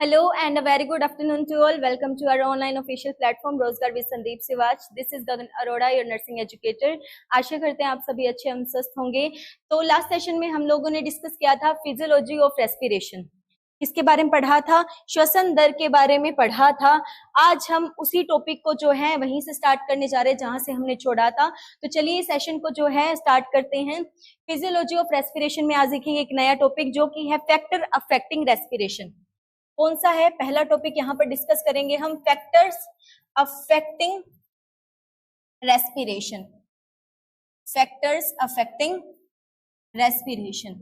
Hello and a very good afternoon to all. Welcome to our online official platform रोजगार with Sandeep Siwach. This is Gagan Arora, your nursing educator. आशा करते हैं आप सभी अच्छे एवं स्वस्थ होंगे. तो लास्ट सेशन में हम लोगों ने डिस्कस किया था फिजियोलॉजी ऑफ रेस्पिरेशन. इसके बारे में पढ़ा था, श्वसन दर के बारे में पढ़ा था. आज हम उसी टॉपिक को जो है वहीं से स्टार्ट करने जा रहे हैं जहां से हमने छोड़ा था. तो चलिए सेशन को जो है स्टार्ट करते हैं. फिजियोलॉजी ऑफ रेस्पिरेशन में आज देखेंगे एक नया टॉपिक जो कि है फैक्टर अफेक्टिंग रेस्पिरेशन. कौन सा है पहला टॉपिक यहाँ पर डिस्कस करेंगे हम, factors affecting respiration. Factors affecting respiration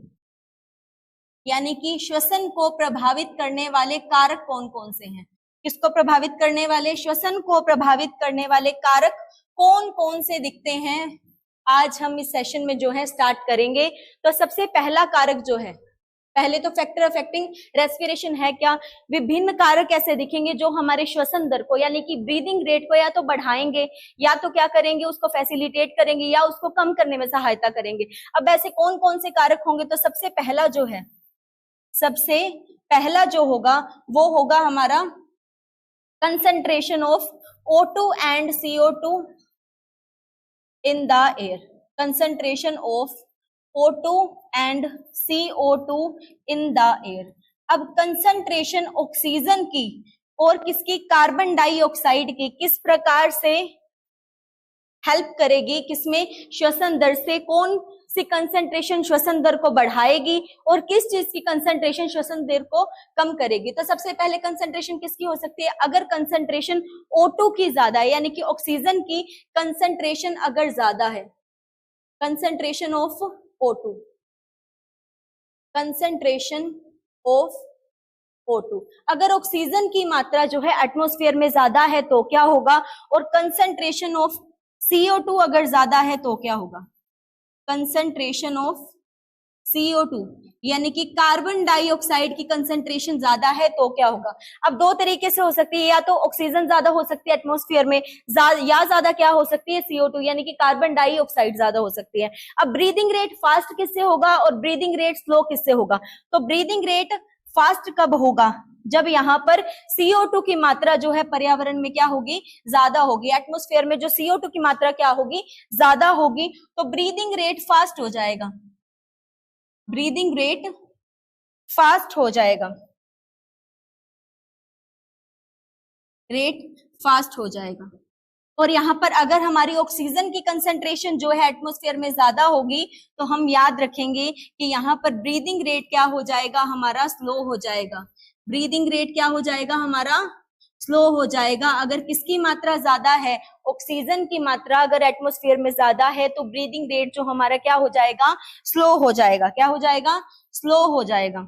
यानी कि श्वसन को प्रभावित करने वाले कारक कौन कौन से हैं. किसको प्रभावित करने वाले, श्वसन को प्रभावित करने वाले कारक कौन कौन से दिखते हैं, आज हम इस सेशन में जो है स्टार्ट करेंगे. तो सबसे पहला कारक जो है, पहले तो फैक्टर अफेक्टिंग रेस्पिरेशन है क्या, विभिन्न कारक ऐसे दिखेंगे जो हमारे श्वसन दर को यानी कि ब्रीदिंग रेट को या तो बढ़ाएंगे या तो क्या करेंगे, उसको फैसिलिटेट करेंगे या उसको कम करने में सहायता करेंगे. अब ऐसे कौन कौन से कारक होंगे, तो सबसे पहला जो है, सबसे पहला जो होगा वो होगा हमारा concentration of O2 and CO2 in the air. Concentration of O2 and CO2 in the air. अब कंसंट्रेशन ऑक्सीजन की और किसकी, कार्बन डाइऑक्साइड की, किस प्रकार से हेल्प करेगी, किसमें, श्वसन दर से. कौन सी कंसंट्रेशन श्वसन दर को बढ़ाएगी और किस चीज की कंसंट्रेशन श्वसन दर को कम करेगी. तो सबसे पहले कंसंट्रेशन किसकी हो सकती है, अगर कंसंट्रेशन O2 की ज्यादा है यानी कि ऑक्सीजन की कंसंट्रेशन अगर ज्यादा है, concentration of O2, concentration of O2, अगर ऑक्सीजन की मात्रा जो है एटमॉस्फेयर में ज्यादा है तो क्या होगा, और कंसंट्रेशन ऑफ CO2 अगर ज्यादा है तो क्या होगा, कंसंट्रेशन ऑफ CO2 यानी कि कार्बन डाइऑक्साइड की कंसंट्रेशन ज्यादा है तो क्या होगा. अब दो तरीके से हो सकती है, या तो ऑक्सीजन ज्यादा हो सकती है एटमॉस्फेयर में, या ज्यादा क्या हो सकती है, CO2 यानी कि कार्बन डाइऑक्साइड ज्यादा हो सकती है. अब ब्रीदिंग रेट फास्ट किससे होगा और ब्रीदिंग रेट स्लो किससे होगा. तो ब्रीदिंग रेट फास्ट कब होगा, जब यहाँ पर CO2 की मात्रा जो है पर्यावरण में क्या होगी, ज्यादा होगी. एटमॉस्फेयर में जो CO2 की मात्रा क्या होगी, ज्यादा होगी, तो ब्रीदिंग रेट फास्ट हो जाएगा, ब्रीदिंग रेट फास्ट हो जाएगा, रेट फास्ट हो जाएगा. और यहाँ पर अगर हमारी ऑक्सीजन की कंसंट्रेशन जो है एटमॉस्फेयर में ज्यादा होगी तो हम याद रखेंगे कि यहाँ पर ब्रीदिंग रेट क्या हो जाएगा, हमारा स्लो हो जाएगा. ब्रीदिंग रेट क्या हो जाएगा, हमारा स्लो हो जाएगा. अगर किसकी मात्रा ज्यादा है, ऑक्सीजन की मात्रा अगर एटमॉस्फेयर में ज्यादा है तो ब्रीदिंग रेट जो हमारा क्या हो जाएगा, स्लो हो जाएगा. क्या हो जाएगा, स्लो हो जाएगा.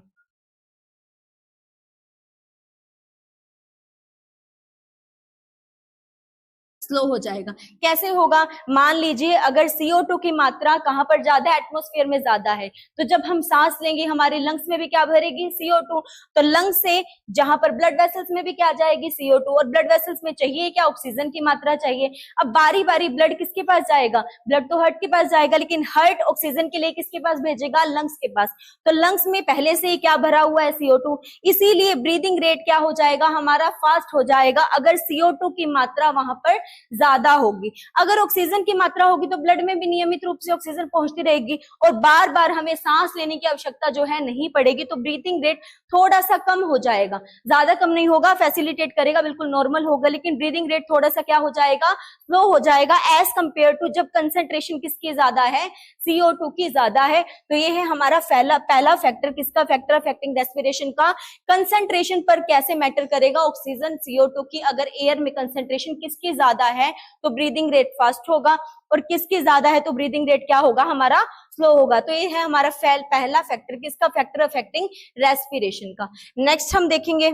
स्लो हो जाएगा. कैसे होगा, मान लीजिए अगर CO2 की मात्रा कहां पर ज्यादा है, एटमॉस्फेयर में ज्यादा है, तो जब हम सांस लेंगे हमारे लंग्स में भी क्या भरेगी, CO2. तो लंग्स से जहां पर ब्लड वेसल्स में भी क्या जाएगी, CO2, और ब्लड वेसल्स में चाहिए क्या, ऑक्सीजन की मात्रा चाहिए. अब बारी बारी ब्लड किसके पास जाएगा, ब्लड तो हार्ट के पास जाएगा, लेकिन हार्ट ऑक्सीजन के लिए किसके पास भेजेगा, लंग्स के पास. तो लंग्स में पहले से ही क्या भरा हुआ है, CO2, इसीलिए ब्रीदिंग रेट क्या हो जाएगा, हमारा फास्ट हो जाएगा अगर CO2 की मात्रा वहां पर ज्यादा होगी. अगर ऑक्सीजन की मात्रा होगी तो ब्लड में भी नियमित रूप से ऑक्सीजन पहुंचती रहेगी और बार बार हमें सांस लेने की आवश्यकता जो है नहीं पड़ेगी. तो ब्रीथिंग रेट थोड़ा सा कम हो जाएगा, ज्यादा कम नहीं होगा, फैसिलिटेट करेगा, बिल्कुल नॉर्मल होगा, लेकिन ब्रीदिंग रेट थोड़ा सा क्या हो जाएगा, स्लो हो जाएगा एज कंपेयर टू जब कंसंट्रेशन किसकी ज्यादा है, CO2 की ज्यादा है. तो ये है हमारा पहला फैक्टर, किसका, फैक्टर अफेक्टिंग रेस्पिरेशन का. कंसंट्रेशन पर कैसे मैटर करेगा, ऑक्सीजन CO2 की अगर एयर में कंसंट्रेशन किसकी ज्यादा है तो ब्रीदिंग रेट फास्ट होगा, और किसकी ज्यादा है तो ब्रीदिंग रेट क्या होगा, हमारा स्लो होगा. तो ये है हमारा पहला फैक्टर, किसका, फैक्टर अफेक्टिंग रेस्पिरेशन का. नेक्स्ट हम देखेंगे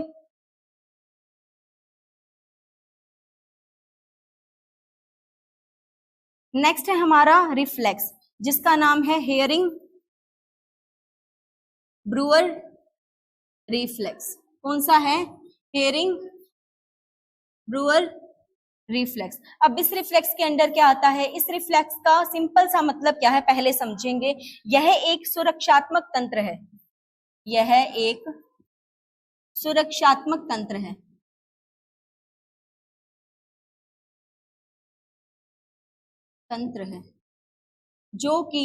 नेक्स्ट है हमारा रिफ्लेक्स, जिसका नाम है हेयरिंग ब्रूअर रिफ्लेक्स. कौन सा है, हेयरिंग ब्रूअर रिफ्लेक्स. अब इस रिफ्लेक्स के अंदर क्या आता है, इस रिफ्लेक्स का सिंपल सा मतलब क्या है पहले समझेंगे. यह एक सुरक्षात्मक तंत्र है, यह एक सुरक्षात्मक तंत्र है। तंत्र है जो कि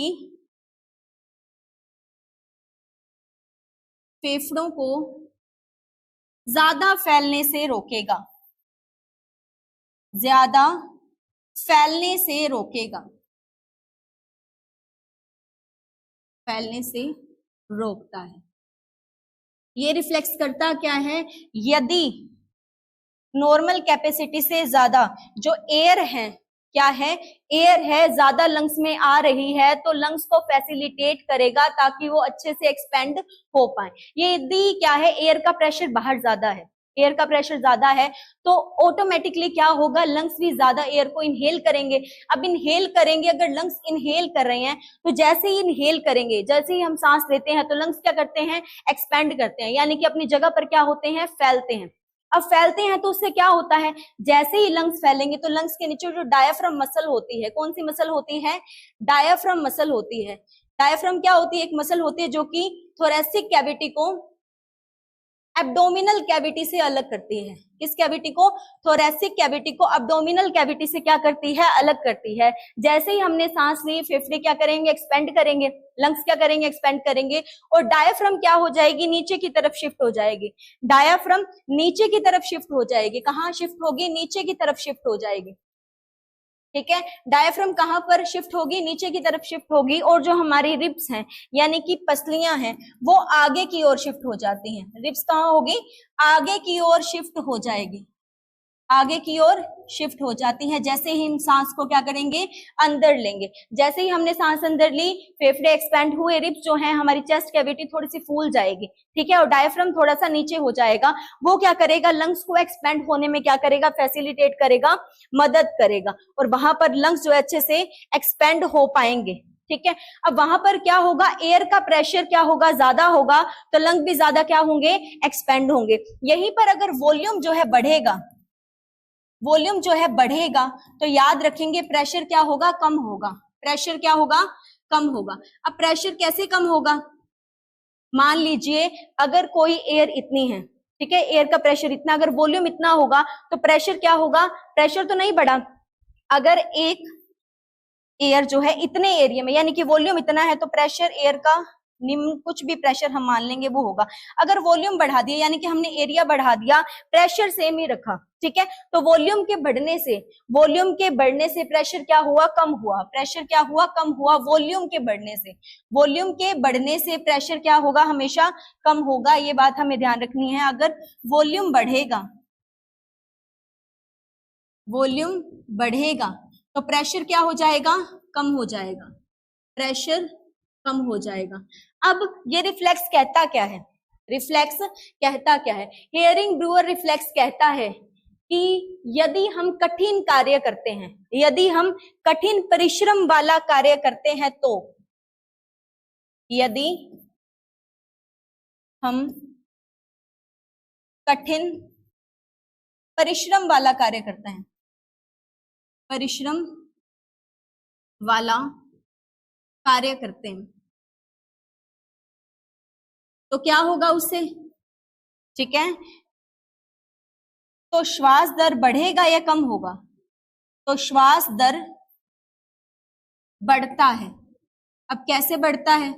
फेफड़ों को ज्यादा फैलने से रोकेगा, ज्यादा फैलने से रोकेगा, फैलने से रोकता है। ये रिफ्लेक्स करता क्या है, यदि नॉर्मल कैपेसिटी से ज्यादा जो एयर है, क्या है, एयर है, ज्यादा लंग्स में आ रही है तो लंग्स को फैसिलिटेट करेगा ताकि वो अच्छे से एक्सपेंड हो पाए। ये यदि क्या है, एयर का प्रेशर बाहर ज्यादा है, एयर का प्रेशर ज्यादा है तो ऑटोमेटिकली क्या होगा, लंग्स भी ज्यादा एयर को इनहेल करेंगे। अब इनहेल करेंगे, अगर लंग्स इनहेल कर रहे हैं तो जैसे ही इनहेल करेंगे, जैसे ही हम सांस लेते हैं तो लंग्स क्या करते हैं, एक्सपेंड करते हैं, यानी कि अपनी जगह पर क्या होते हैं, फैलते हैं। अब फैलते हैं तो उससे क्या होता है, जैसे ही लंग्स फैलेंगे तो लंग्स के नीचे जो डायाफ्राम मसल होती है, कौन सी मसल होती है, डायाफ्राम मसल होती है। डायाफ्राम क्या होती है, एक मसल होती है जो कि थोरैसिक कैविटी को एब्डोमिनल कैविटी से अलग करती है। किस कैविटी को, थोरैसिक कैविटी को एब्डोमिनल कैविटी से क्या करती है, अलग करती है। जैसे ही हमने सांस ली, फेफड़े क्या करेंगे, एक्सपेंड करेंगे, लंग्स क्या करेंगे, एक्सपेंड करेंगे, और डायाफ्राम क्या हो जाएगी, नीचे की तरफ शिफ्ट हो जाएगी। डायाफ्राम नीचे की तरफ शिफ्ट हो जाएगी, कहाँ शिफ्ट होगी, नीचे की तरफ शिफ्ट हो जाएगी। ठीक है, डायाफ्राम कहां पर शिफ्ट होगी, नीचे की तरफ शिफ्ट होगी, और जो हमारी रिब्स हैं यानी कि पसलियां हैं वो आगे की ओर शिफ्ट हो जाती हैं। रिब्स कहां होगी, आगे की ओर शिफ्ट हो जाएगी, आगे की ओर शिफ्ट हो जाती है। जैसे ही हम सांस को क्या करेंगे, अंदर लेंगे, जैसे ही हमने सांस अंदर ली, फेफड़े एक्सपेंड हुए, रिब्स जो है हमारी चेस्ट कैविटी थोड़ी सी फूल जाएगी, ठीक है, और डायफ्राम थोड़ा सा नीचे हो जाएगा। वो क्या करेगा, लंग्स को एक्सपेंड होने में क्या करेगा, फैसिलिटेट करेगा, मदद करेगा, और वहां पर लंग्स जो है अच्छे से एक्सपेंड हो पाएंगे। ठीक है, अब वहां पर क्या होगा, एयर का प्रेशर क्या होगा, ज्यादा होगा, तो लंग भी ज्यादा क्या होंगे, एक्सपेंड होंगे। यहीं पर अगर वॉल्यूम जो है बढ़ेगा, वॉल्यूम जो है बढ़ेगा, तो याद रखेंगे प्रेशर क्या होगा, कम होगा, प्रेशर क्या होगा, कम होगा। अब प्रेशर कैसे कम होगा, मान लीजिए अगर कोई एयर इतनी है, ठीक है, एयर का प्रेशर इतना, अगर वॉल्यूम इतना होगा तो प्रेशर क्या होगा, प्रेशर तो नहीं बढ़ा। अगर एक एयर जो है इतने एरिया में, यानी कि वॉल्यूम इतना है, तो प्रेशर एयर का निम्न कुछ भी प्रेशर हम मान लेंगे वो होगा। अगर वॉल्यूम बढ़ा दिया, यानी कि हमने एरिया बढ़ा दिया, प्रेशर सेम ही रखा, ठीक है, तो वॉल्यूम के बढ़ने से प्रेशर क्या हुआ, कम हुआ। प्रेशर क्या हुआ, कम हुआ, वॉल्यूम के बढ़ने से। वॉल्यूम के बढ़ने से प्रेशर क्या होगा, हमेशा कम होगा, ये बात हमें ध्यान रखनी है। अगर वॉल्यूम बढ़ेगा, वॉल्यूम बढ़ेगा तो प्रेशर क्या हो जाएगा, कम हो जाएगा, प्रेशर कम हो जाएगा। अब ये रिफ्लेक्स कहता क्या है, रिफ्लेक्स कहता क्या है, हेयरिंग ब्रूअर रिफ्लेक्स कहता है कि यदि हम कठिन कार्य करते हैं, यदि हम कठिन परिश्रम वाला कार्य करते हैं, तो यदि हम कठिन परिश्रम वाला कार्य करते हैं, परिश्रम वाला कार्य करते हैं, तो क्या होगा उससे, ठीक है, तो श्वास दर बढ़ेगा या कम होगा, तो श्वास दर बढ़ता है। अब कैसे बढ़ता है,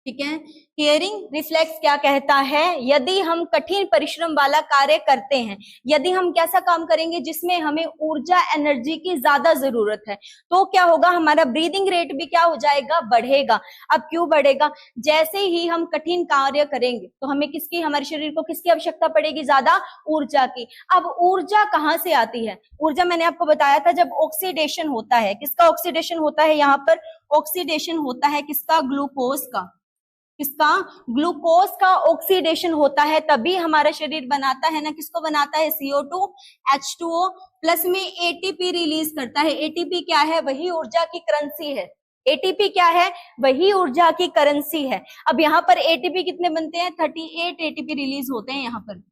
ठीक है, हियरिंग रिफ्लेक्स क्या कहता है, यदि हम कठिन परिश्रम वाला कार्य करते हैं, यदि हम कैसा काम करेंगे जिसमें हमें ऊर्जा एनर्जी की ज्यादा जरूरत है, तो क्या होगा, हमारा ब्रीदिंग रेट भी क्या हो जाएगा, बढ़ेगा। अब क्यों बढ़ेगा, जैसे ही हम कठिन कार्य करेंगे तो हमें किसकी, हमारे शरीर को किसकी आवश्यकता पड़ेगी, ज्यादा ऊर्जा की। अब ऊर्जा कहाँ से आती है, ऊर्जा मैंने आपको बताया था जब ऑक्सीडेशन होता है, किसका ऑक्सीडेशन होता है, यहाँ पर ऑक्सीडेशन होता है किसका, ग्लूकोज का, किसका, ग्लूकोज का ऑक्सीडेशन होता है, तभी हमारा शरीर बनाता है ना, किसको बनाता है, CO2 H2O प्लस में ATP रिलीज करता है। ATP क्या है, वही ऊर्जा की करेंसी है, ATP क्या है, वही ऊर्जा की करेंसी है। अब यहाँ पर ATP कितने बनते हैं, 38 ATP रिलीज होते हैं यहाँ पर,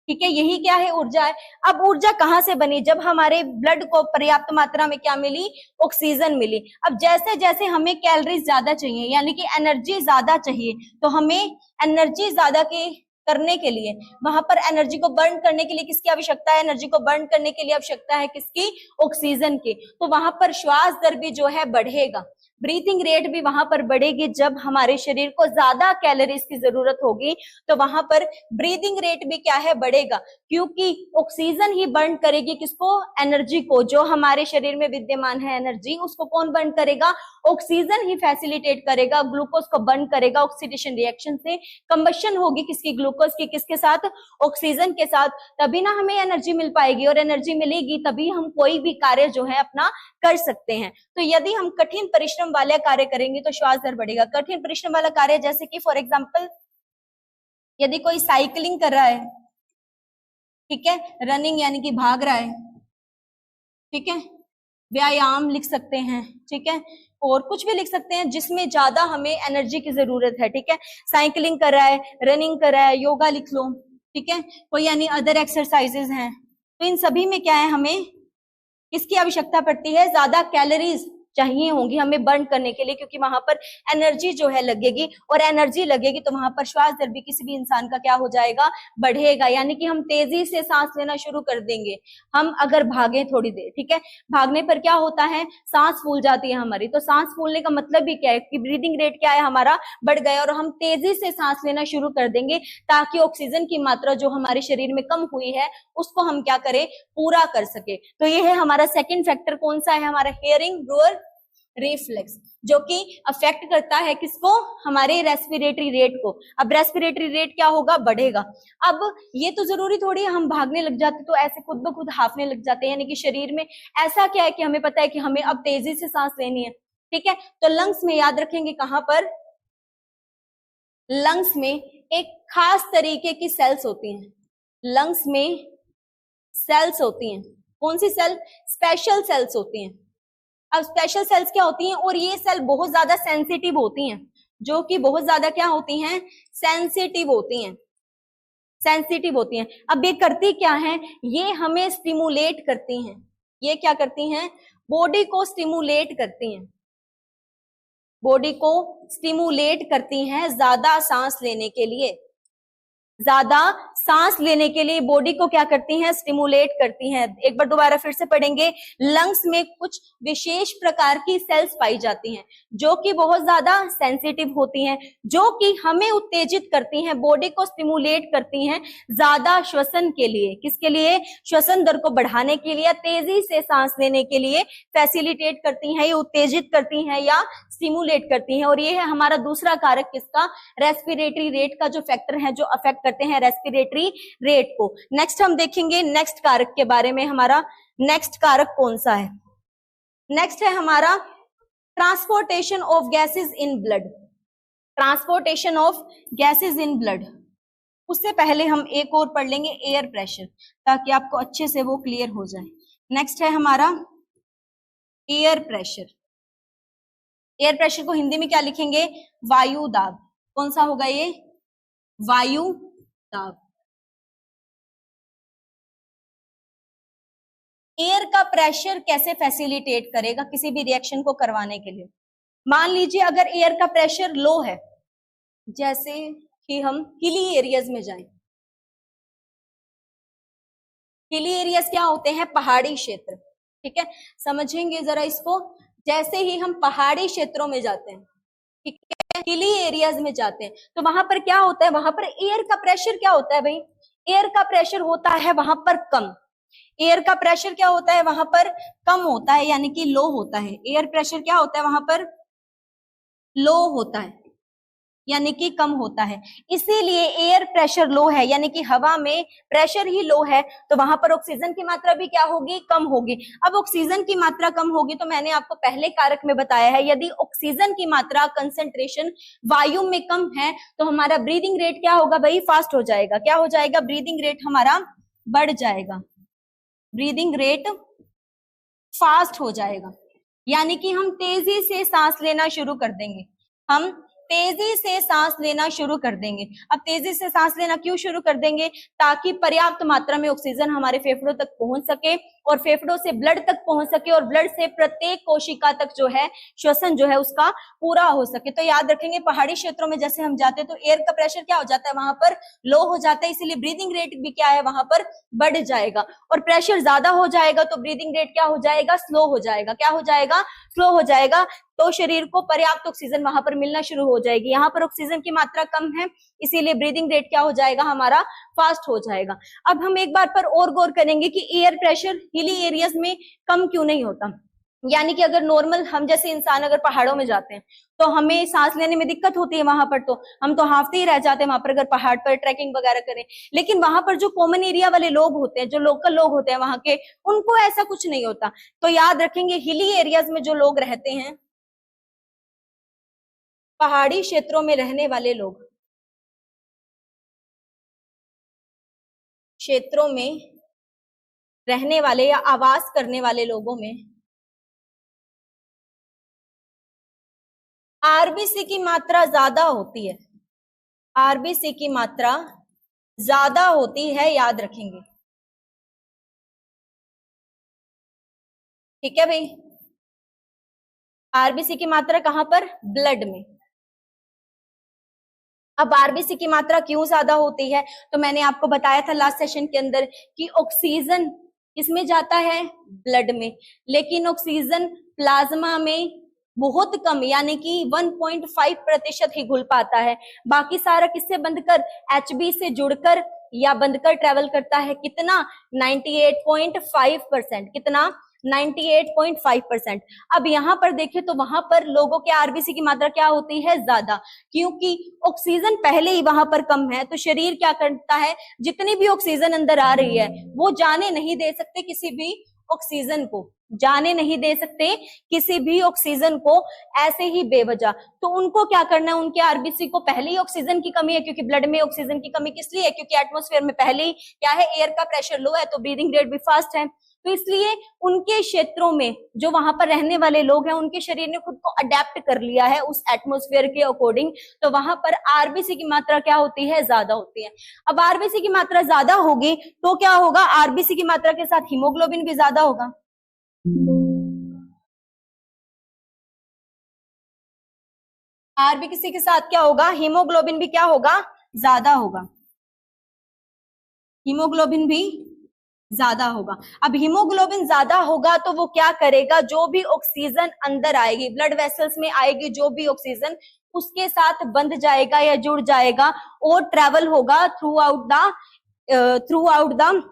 ठीक है, यही क्या है, ऊर्जा है। अब ऊर्जा कहाँ से बनी, जब हमारे ब्लड को पर्याप्त मात्रा में क्या मिली, ऑक्सीजन मिली। अब जैसे जैसे हमें कैलोरीज ज्यादा चाहिए, यानी कि एनर्जी ज्यादा चाहिए, तो हमें एनर्जी ज्यादा के करने के लिए, वहां पर एनर्जी को बर्न करने के लिए किसकी आवश्यकता है? एनर्जी को बर्न करने के लिए आवश्यकता है किसकी? ऑक्सीजन की। तो वहां पर श्वास दर भी जो है बढ़ेगा, ब्रीथिंग रेट भी वहां पर बढ़ेगी। जब हमारे शरीर को ज्यादा कैलोरीज की जरूरत होगी तो वहां पर ब्रीथिंग रेट भी क्या है? बढ़ेगा, क्योंकि ऑक्सीजन ही बर्न करेगी किसको? एनर्जी को। जो हमारे शरीर में विद्यमान है एनर्जी, उसको कौन बर्न करेगा? ऑक्सीजन ही फैसिलिटेट करेगा, ग्लूकोज को बर्न करेगा। ऑक्सीडेशन रिएक्शन से कंबशन होगी किसकी? ग्लूकोज की। किसके साथ? ऑक्सीजन के साथ। तभी ना हमें एनर्जी मिल पाएगी, और एनर्जी मिलेगी तभी हम कोई भी कार्य जो है अपना कर सकते हैं। तो यदि हम कठिन परिश्रम वाले कार्य करेंगे तो श्वास दर बढ़ेगा। कठिन परिश्रम वाला कार्य जैसे कि फॉर एग्जांपल यदि कोई साइकिलिंग कर रहा है, ठीक है, रनिंग यानी कि भाग रहा है, ठीक है, व्यायाम लिख सकते हैं, ठीक है, और कुछ भी लिख सकते हैं जिसमें ज्यादा हमें एनर्जी की जरूरत है, ठीक है। साइकिलिंग कर रहा है, रनिंग कर रहा है, योगा लिख लो, ठीक है, कोई यानी अदर एक्सरसाइजेज हैं। तो इन सभी में क्या है? हमें किसकी आवश्यकता पड़ती है? ज्यादा कैलोरीज चाहिए होंगी हमें बर्न करने के लिए, क्योंकि वहां पर एनर्जी जो है लगेगी, और एनर्जी लगेगी तो वहां पर श्वास दर भी किसी भी इंसान का क्या हो जाएगा? बढ़ेगा। यानी कि हम तेजी से सांस लेना शुरू कर देंगे। हम अगर भागे थोड़ी देर, ठीक है, भागने पर क्या होता है? सांस फूल जाती है हमारी। तो सांस फूलने का मतलब भी क्या है? कि ब्रीदिंग रेट क्या है? हमारा बढ़ गया, और हम तेजी से सांस लेना शुरू कर देंगे ताकि ऑक्सीजन की मात्रा जो हमारे शरीर में कम हुई है उसको हम क्या करें? पूरा कर सके। तो ये है हमारा सेकेंड फैक्टर। कौन सा है? हमारा हियरिंग ब्रूअर रिफ्लेक्स, जो कि अफेक्ट करता है किसको? हमारे रेस्पिरेटरी रेट को। अब रेस्पिरेटरी रेट क्या होगा? बढ़ेगा। अब ये तो जरूरी थोड़ी है हम भागने लग जाते तो ऐसे खुद ब खुद हाफने लग जाते हैं, यानी कि शरीर में ऐसा क्या है कि हमें पता है कि हमें अब तेजी से सांस लेनी है, ठीक है। तो लंग्स में याद रखेंगे कहां पर? लंग्स में एक खास तरीके की सेल्स होती हैं। लंग्स में सेल्स होती हैं। कौन सी सेल? स्पेशल सेल्स होती हैं। अब स्पेशल सेल्स क्या होती हैं? और ये सेल बहुत ज्यादा सेंसिटिव होती हैं, जो कि बहुत ज्यादा क्या होती हैं? सेंसिटिव होती हैं। सेंसिटिव होती हैं। अब ये करती क्या है? ये हमें स्टिमुलेट करती हैं। ये क्या करती हैं? बॉडी को स्टिमुलेट करती हैं। बॉडी को स्टिमुलेट करती हैं ज्यादा सांस लेने के लिए। ज्यादा सांस लेने के लिए बॉडी को क्या करती हैं? स्टिमुलेट करती हैं। एक बार दोबारा फिर से पढ़ेंगे। लंग्स में कुछ विशेष प्रकार की सेल्स पाई जाती हैं जो कि बहुत ज्यादा सेंसिटिव होती हैं, जो कि हमें उत्तेजित करती हैं, बॉडी को स्टिमुलेट करती हैं ज्यादा श्वसन के लिए। किसके लिए? श्वसन दर को बढ़ाने के लिए, तेजी से सांस लेने के लिए फैसिलिटेट करती हैं, ये उत्तेजित करती हैं या स्टिमुलेट करती हैं। और ये है हमारा दूसरा कारक किसका? रेस्पिरेटरी रेट का, जो फैक्टर है जो अफेक्ट करते हैं रेस्पिरेटरी रेट को। नेक्स्ट हम देखेंगे नेक्स्ट कारक के बारे में। हमारा नेक्स्ट कारक कौन सा है? नेक्स्ट है हमारा transportation of gases in blood. Transportation of gases in blood. उससे पहले हम एक और पढ़ लेंगे एयर प्रेशर, ताकि आपको अच्छे से वो क्लियर हो जाए। नेक्स्ट है हमारा एयर प्रेशर। एयर प्रेशर को हिंदी में क्या लिखेंगे? वायु दाब। कौन सा होगा ये? वायु दाब। एयर का प्रेशर कैसे फैसिलिटेट करेगा किसी भी रिएक्शन को करवाने के लिए? मान लीजिए अगर एयर का प्रेशर लो है, जैसे कि हम हिली एरियाज में जाएं। हिली एरियाज क्या होते हैं? पहाड़ी क्षेत्र, ठीक है, समझेंगे जरा इसको। जैसे ही हम पहाड़ी क्षेत्रों में जाते हैं, ठीक है, हिली एरियाज में जाते हैं, तो वहां पर क्या होता है? वहां पर एयर का प्रेशर क्या होता है भाई? एयर का प्रेशर होता है वहां पर कम। एयर का प्रेशर क्या होता है? वहां पर कम होता है, यानी कि लो होता है। एयर प्रेशर क्या होता है? वहां पर लो होता है, यानी कि कम होता है। इसीलिए एयर प्रेशर लो है, यानी कि हवा में प्रेशर ही लो है, तो वहां पर ऑक्सीजन की मात्रा भी क्या होगी? कम होगी। अब ऑक्सीजन की मात्रा कम होगी तो मैंने आपको पहले कारक में बताया है, यदि ऑक्सीजन की मात्रा कंसंट्रेशन वायु में कम है तो हमारा ब्रीदिंग रेट क्या होगा भाई? फास्ट हो जाएगा। क्या हो जाएगा? ब्रीदिंग रेट हमारा बढ़ जाएगा। ब्रीदिंग रेट फास्ट हो जाएगा, यानी कि हम तेजी से सांस लेना शुरू कर देंगे। हम तेजी से सांस लेना शुरू कर देंगे। अब तेजी से सांस लेना क्यों शुरू कर देंगे? ताकि पर्याप्त मात्रा में ऑक्सीजन हमारे फेफड़ों तक पहुंच सके और फेफड़ों से ब्लड तक पहुंच सके और ब्लड से प्रत्येक कोशिका तक जो है श्वसन जो है उसका पूरा हो सके। तो याद रखेंगे पहाड़ी क्षेत्रों में जैसे हम जाते हैं तो एयर का प्रेशर क्या हो जाता है, वहां पर लो हो जाता है, इसीलिए ब्रीदिंग रेट भी क्या है वहां पर बढ़ जाएगा। और प्रेशर ज्यादा हो जाएगा तो ब्रीदिंग रेट क्या हो जाएगा, स्लो हो जाएगा। क्या हो जाएगा, स्लो हो जाएगा। तो शरीर को पर्याप्त ऑक्सीजन वहां पर मिलना शुरू हो जाएगी। यहाँ पर ऑक्सीजन की मात्रा कम है इसीलिए ब्रीदिंग रेट क्या हो जाएगा हमारा, फास्ट हो जाएगा। अब हम एक बात पर और गौर करेंगे कि एयर प्रेशर हिली एरियाज में कम क्यों नहीं होता। यानी कि अगर नॉर्मल हम जैसे इंसान अगर पहाड़ों में जाते हैं तो हमें सांस लेने में दिक्कत होती है, वहां पर तो हम तो हाफते ही रह जाते हैं वहां पर अगर पहाड़ पर ट्रैकिंग वगैरह करें। लेकिन वहां पर जो कॉमन एरिया वाले लोग होते हैं, जो लोकल लोग होते हैं वहां के, उनको ऐसा कुछ नहीं होता। तो याद रखेंगे हिली एरियाज में जो लोग रहते हैं, पहाड़ी क्षेत्रों में रहने वाले लोग, क्षेत्रों में रहने वाले या आवास करने वाले लोगों में आरबीसी की मात्रा ज्यादा होती है। आरबीसी की मात्रा ज्यादा होती है, याद रखेंगे। ठीक है भाई, आरबीसी की मात्रा कहां पर, ब्लड में। अब आरबीसी की मात्रा क्यों ज्यादा होती है, तो मैंने आपको बताया था लास्ट सेशन के अंदर कि ऑक्सीजन किसमें जाता है, ब्लड में। लेकिन ऑक्सीजन प्लाज्मा में बहुत कम यानी कि 1.5% ही घुल पाता है। बाकी सारा किससे बंधकर, एचबी से जुड़कर या बंधकर ट्रेवल करता है। कितना, 98.5%। कितना, 98.5%। अब यहाँ पर देखें तो वहां पर लोगों के आरबीसी की मात्रा क्या होती है, ज्यादा, क्योंकि ऑक्सीजन पहले ही वहां पर कम है। तो शरीर क्या करता है, जितनी भी ऑक्सीजन अंदर आ रही है वो जाने नहीं दे सकते किसी भी ऑक्सीजन को, जाने नहीं दे सकते किसी भी ऑक्सीजन को ऐसे ही बेवजह। तो उनको क्या करना है, उनके आरबीसी को पहले ही ऑक्सीजन की कमी है, क्योंकि ब्लड में ऑक्सीजन की कमी किस लिए है, क्योंकि एटमॉस्फेयर में पहले ही क्या है, एयर का प्रेशर लो है, तो ब्रीदिंग रेट भी फास्ट है। तो इसलिए उनके क्षेत्रों में जो वहां पर रहने वाले लोग हैं, उनके शरीर ने खुद को अडेप्ट कर लिया है उस एटमॉस्फेयर के अकॉर्डिंग। तो वहां पर आरबीसी की मात्रा क्या होती है, ज्यादा होती है। अब आरबीसी की मात्रा ज्यादा होगी तो क्या होगा, आरबीसी की मात्रा के साथ हीमोग्लोबिन भी ज्यादा होगा। आरबीसी के साथ क्या होगा, हीमोग्लोबिन भी क्या होगा, ज्यादा होगा। हीमोग्लोबिन भी ज्यादा होगा। अब हीमोग्लोबिन ज्यादा होगा तो वो क्या करेगा, जो भी ऑक्सीजन अंदर आएगी ब्लड वेसल्स में आएगी, जो भी ऑक्सीजन उसके साथ बंध जाएगा या जुड़ जाएगा और ट्रेवल होगा थ्रू आउट द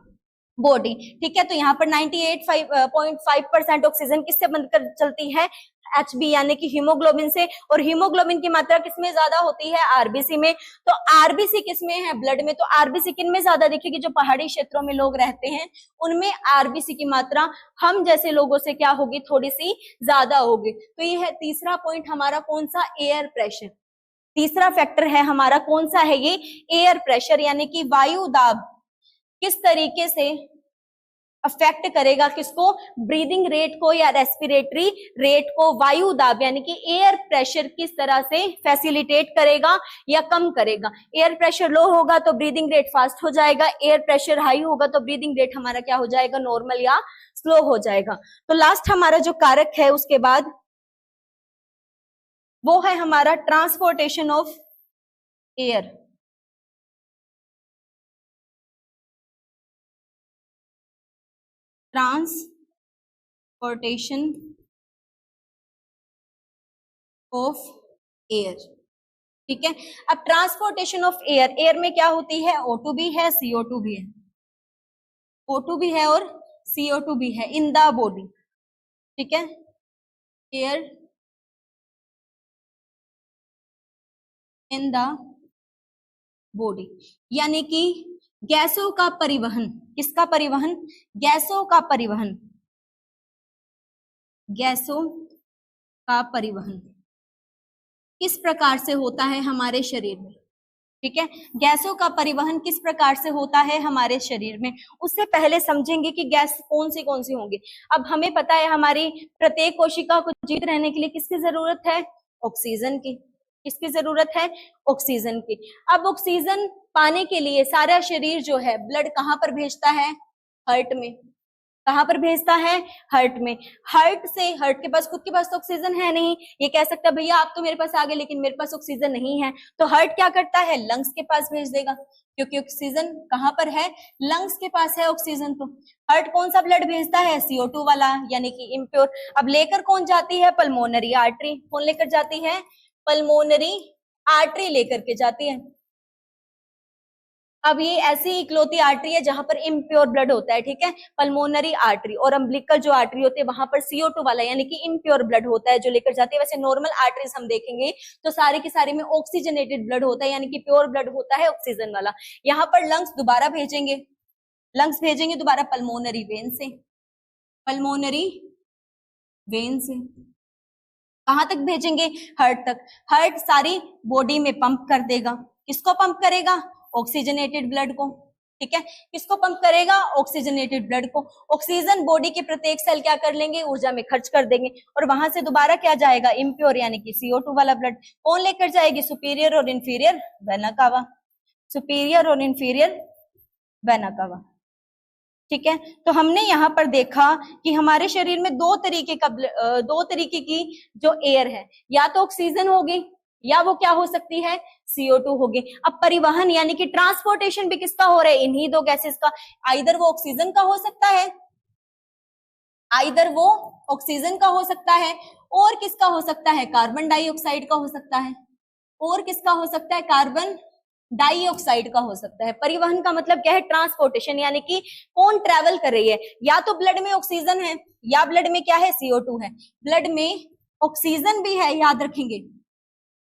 बॉडी। ठीक है, तो यहाँ पर 98.5% ऑक्सीजन किससे बनकर चलती है, एचबी यानी कि हीमोग्लोबिन से। और हीमोग्लोबिन की मात्रा किसमें ज्यादा होती है, आरबीसी में। तो आरबीसी किसमें है, ब्लड में। तो आरबीसी किन में ज्यादा दिखेगी, जो पहाड़ी क्षेत्रों में लोग रहते हैं उनमें आरबीसी की मात्रा हम जैसे लोगों से क्या होगी, थोड़ी सी ज्यादा होगी। तो ये है तीसरा पॉइंट हमारा, कौन सा, एयर प्रेशर। तीसरा फैक्टर है हमारा, कौन सा है ये, एयर प्रेशर, यानी कि वायु दाब किस तरीके से अफेक्ट करेगा किसको, ब्रीदिंग रेट को या रेस्पिरेटरी रेट को। वायु दाब यानी कि एयर प्रेशर किस तरह से फैसिलिटेट करेगा या कम करेगा। एयर प्रेशर लो होगा तो ब्रीदिंग रेट फास्ट हो जाएगा, एयर प्रेशर हाई होगा तो ब्रीदिंग रेट हमारा क्या हो जाएगा, नॉर्मल या स्लो हो जाएगा। तो लास्ट हमारा जो कारक है उसके बाद वो है हमारा transportation of air. Transportation of air. ठीक है, अब ट्रांसपोर्टेशन ऑफ एयर, एयर में क्या होती है, O2 भी है, CO2 भी है। O2 भी है और CO2 भी है इन द बॉडी। ठीक है, एयर इन द बॉडी यानी कि गैसों का परिवहन, किसका परिवहन, गैसों का परिवहन, गैसों का परिवहन किस प्रकार से होता है हमारे शरीर में। ठीक है, गैसों का परिवहन किस प्रकार से होता है हमारे शरीर में। उससे पहले समझेंगे कि गैस कौन सी होंगी। अब हमें पता है हमारी प्रत्येक कोशिका को जीवित रहने के लिए किसकी जरूरत है, ऑक्सीजन की। किसकी जरूरत है, ऑक्सीजन की। अब ऑक्सीजन पाने के लिए सारा शरीर जो है ब्लड कहाँ पर भेजता है, हार्ट में। कहां पर भेजता है? हार्ट में। हार्ट से, हार्ट के पास खुद के पास तो ऑक्सीजन है नहीं, ये कह सकता है भैया आप तो मेरे पास आ गए लेकिन मेरे पास ऑक्सीजन नहीं है, तो हार्ट क्या करता है? लंग्स के पास भेज देगा, क्योंकि ऑक्सीजन कहां पर है? लंग्स के पास है ऑक्सीजन। तो हार्ट कौन सा ब्लड भेजता है? CO2 वाला, यानी कि इम्प्योर। अब लेकर कौन जाती है? Pulmonary artery. कौन लेकर जाती है? पल्मोनरी आर्टरी लेकर के जाती है। अब ये ऐसी इकलौती आर्टरी है जहां पर इम्प्योर ब्लड होता है, ठीक है, पल्मोनरी आर्टरी। और अम्बिलिकल जो आर्टरी होती है वहां पर CO2 वाला यानी कि इम्प्योर ब्लड होता है जो लेकर जाती है। वैसे नॉर्मल आर्टरीज हम देखेंगे तो सारी की सारी में ऑक्सीजनेटेड ब्लड होता है, यानी कि प्योर ब्लड होता है ऑक्सीजन वाला। यहाँ पर लंग्स दोबारा भेजेंगे, लंग्स भेजेंगे दोबारा पल्मोनरी वेन से, पल्मोनरी वेन से कहां तक भेजेंगे? हार्ट तक। हार्ट सारी बॉडी में पंप कर देगा। किसको पंप करेगा? ऑक्सीजनेटेड ब्लड को, ठीक है। किसको पंप करेगा? ऑक्सीजनेटेड ब्लड को। ऑक्सीजन बॉडी के प्रत्येक सेल क्या कर लेंगे? ऊर्जा में खर्च कर देंगे, और वहां से दोबारा क्या जाएगा? इम्प्योर यानी कि CO2 वाला ब्लड। कौन लेकर जाएगी? सुपीरियर और इंफीरियर वेना कावा, सुपीरियर और इंफीरियर वेना कावा, ठीक है। तो हमने यहाँ पर देखा कि हमारे शरीर में दो तरीके की जो एयर है, या तो ऑक्सीजन होगी या वो क्या हो सकती है? CO2 होगी। अब परिवहन यानी कि ट्रांसपोर्टेशन भी किसका हो रहा है? इन्हीं दो गैसेस का। आइदर वो ऑक्सीजन का हो सकता है, आइदर वो ऑक्सीजन का हो सकता है, और किसका हो सकता है? कार्बन डाइऑक्साइड का हो सकता है, और किसका हो सकता है? कार्बन डाइऑक्साइड का हो सकता है। परिवहन का मतलब क्या है? ट्रांसपोर्टेशन, यानी कि कौन ट्रेवल कर रही है? या तो ब्लड में ऑक्सीजन है या ब्लड में क्या है? CO2 है। ब्लड में ऑक्सीजन भी है, याद रखेंगे,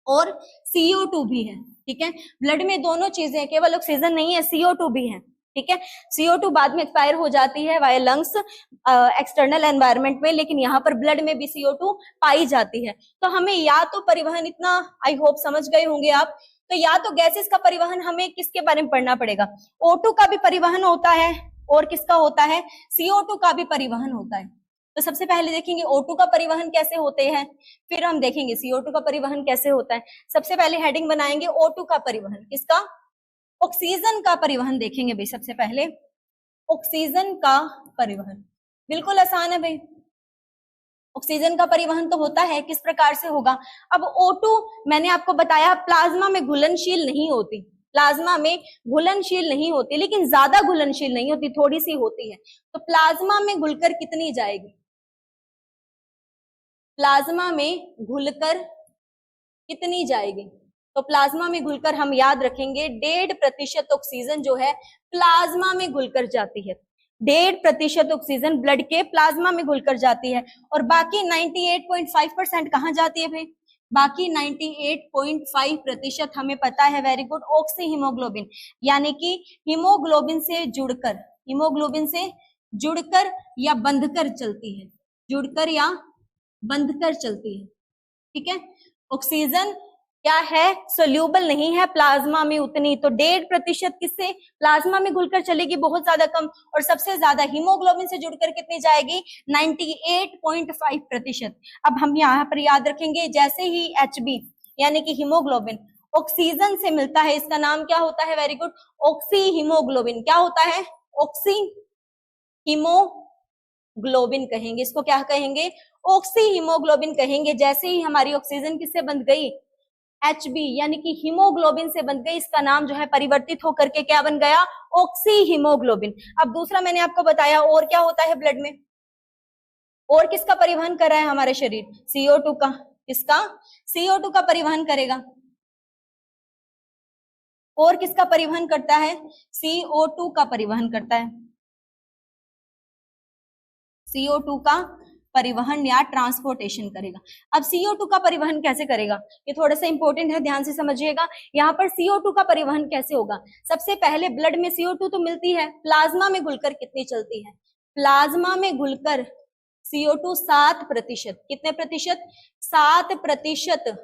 और CO2 भी है, ठीक है। ब्लड में दोनों चीजें, केवल ऑक्सीजन नहीं है, CO2 भी है, ठीक है। CO2 बाद में एक्सपायर हो जाती है वाया लंग्स एक्सटर्नल एनवायरनमेंट में, लेकिन यहाँ पर ब्लड में भी CO2 पाई जाती है। तो हमें या तो परिवहन, इतना आई होप समझ गए होंगे आप, तो या तो गैसेस का परिवहन हमें किसके बारे में पढ़ना पड़ेगा? O2 का भी परिवहन होता है, और किसका होता है? CO2 का भी परिवहन होता है। तो सबसे पहले देखेंगे O2 का परिवहन कैसे होते हैं, फिर हम देखेंगे CO2 का परिवहन कैसे होता है। सबसे पहले हेडिंग बनाएंगे O2 का परिवहन, किसका? ऑक्सीजन का परिवहन देखेंगे भाई। सबसे पहले ऑक्सीजन का परिवहन बिल्कुल आसान है भाई। ऑक्सीजन का परिवहन तो होता है, किस प्रकार से होगा? अब O2 मैंने आपको बताया प्लाज्मा में घुलनशील नहीं होती, प्लाज्मा में घुलनशील नहीं होती, लेकिन ज्यादा घुलनशील नहीं होती, थोड़ी सी होती है। तो प्लाज्मा में घुलकर कितनी जाएगी? प्लाज्मा में घुलकर कितनी जाएगी? तो प्लाज्मा में घुलकर हम याद रखेंगे 1.5% ऑक्सीजन जो है प्लाज्मा में घुलकर जाती है। 1.5% ऑक्सीजन ब्लड के प्लाज्मा में घुलकर जाती है, और बाकी 98.5% कहां जाती है भाई? बाकी 98.5% हमें पता है, वेरी गुड, ऑक्सी हीमोग्लोबिन, यानी कि हीमोग्लोबिन से जुड़कर, हीमोग्लोबिन से जुड़कर या बंधकर चलती है, जुड़कर या बंधकर चलती है, ठीक है। ऑक्सीजन क्या है? सोल्यूबल नहीं है प्लाज्मा में उतनी, तो 1.5% किससे? प्लाज्मा में घुलकर चलेगी, बहुत ज्यादा कम। और सबसे ज्यादा हीमोग्लोबिन से जुड़कर कितनी जाएगी? 98.5%। अब हम यहाँ पर याद रखेंगे, जैसे ही HB यानी कि हीमोग्लोबिन ऑक्सीजन से मिलता है, इसका नाम क्या होता है? Very good, oxy haemoglobin. क्या होता है? ऑक्सी हीमोग्लोबिन कहेंगे इसको। क्या कहेंगे? ऑक्सी हीमोग्लोबिन कहेंगे। जैसे ही हमारी ऑक्सीजन किससे बंध गई? HB यानी कि हीमोग्लोबिन से बन गई, इसका नाम जो है परिवर्तित होकर के क्या बन गया? Oxy haemoglobin. अब दूसरा मैंने आपको बताया, और क्या होता है ब्लड में? और किसका परिवहन कर रहा है हमारे शरीर? CO2 का। किसका? CO2 का परिवहन करेगा। और किसका परिवहन करता है? CO2 का परिवहन करता है, CO2 का परिवहन या ट्रांसपोर्टेशन करेगा। अब CO2 का परिवहन कैसे करेगा? ये थोड़ा सा इंपॉर्टेंट है, ध्यान से समझिएगा। यहाँ पर CO2 का परिवहन कैसे होगा? सबसे पहले ब्लड में CO2 तो मिलती है, प्लाज्मा में घुलकर कितनी चलती है? प्लाज्मा में घुलकर CO2 7%। कितने प्रतिशत? 7%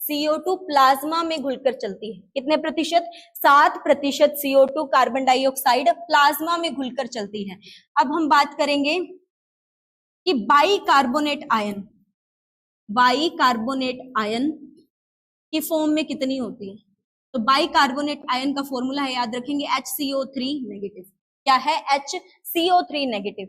CO2 प्लाज्मा में घुलकर चलती है। कितने प्रतिशत? 7% CO2 कार्बन डाइऑक्साइड प्लाज्मा में घुलकर चलती है। अब हम बात करेंगे कि बाइकार्बोनेट आयन, बाइकार्बोनेट आयन की फॉर्म में कितनी होती है? तो बाइकार्बोनेट आयन का फॉर्मूला है, याद रखेंगे, HCO3 नेगेटिव। क्या है? HCO3 negative.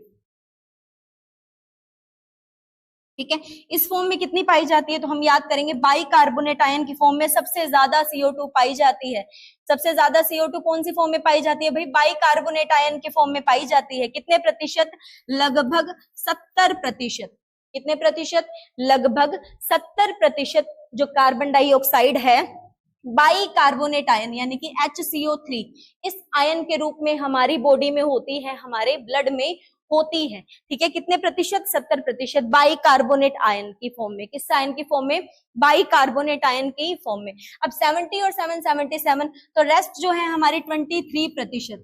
ठीक है। इस फॉर्म में कितनी पाई जाती है, तो हम याद करेंगे बाइकार्बोनेट आयन की फॉर्म में सबसे ज्यादा CO2 पाई जाती है। सबसे ज्यादा CO2 कौन सी फॉर्म में पाई जाती है भाई, बाइकार्बोनेट आयन के फॉर्म में पाई जाती है। कितने प्रतिशत, लगभग 70%। कितने प्रतिशत, लगभग 70% जो कार्बन डाइऑक्साइड है बाइकार्बोनेट आयन यानी कि HCO3 इस आयन के रूप में हमारी बॉडी में होती है, हमारे ब्लड में होती है। ठीक है, कितने प्रतिशत, 70% बाइकार्बोनेट आयन की फॉर्म में। किस आयन की फॉर्म में, बाइकार्बोनेट आयन की फॉर्म में। अब 70 और 777 तो रेस्ट जो है हमारी 23%।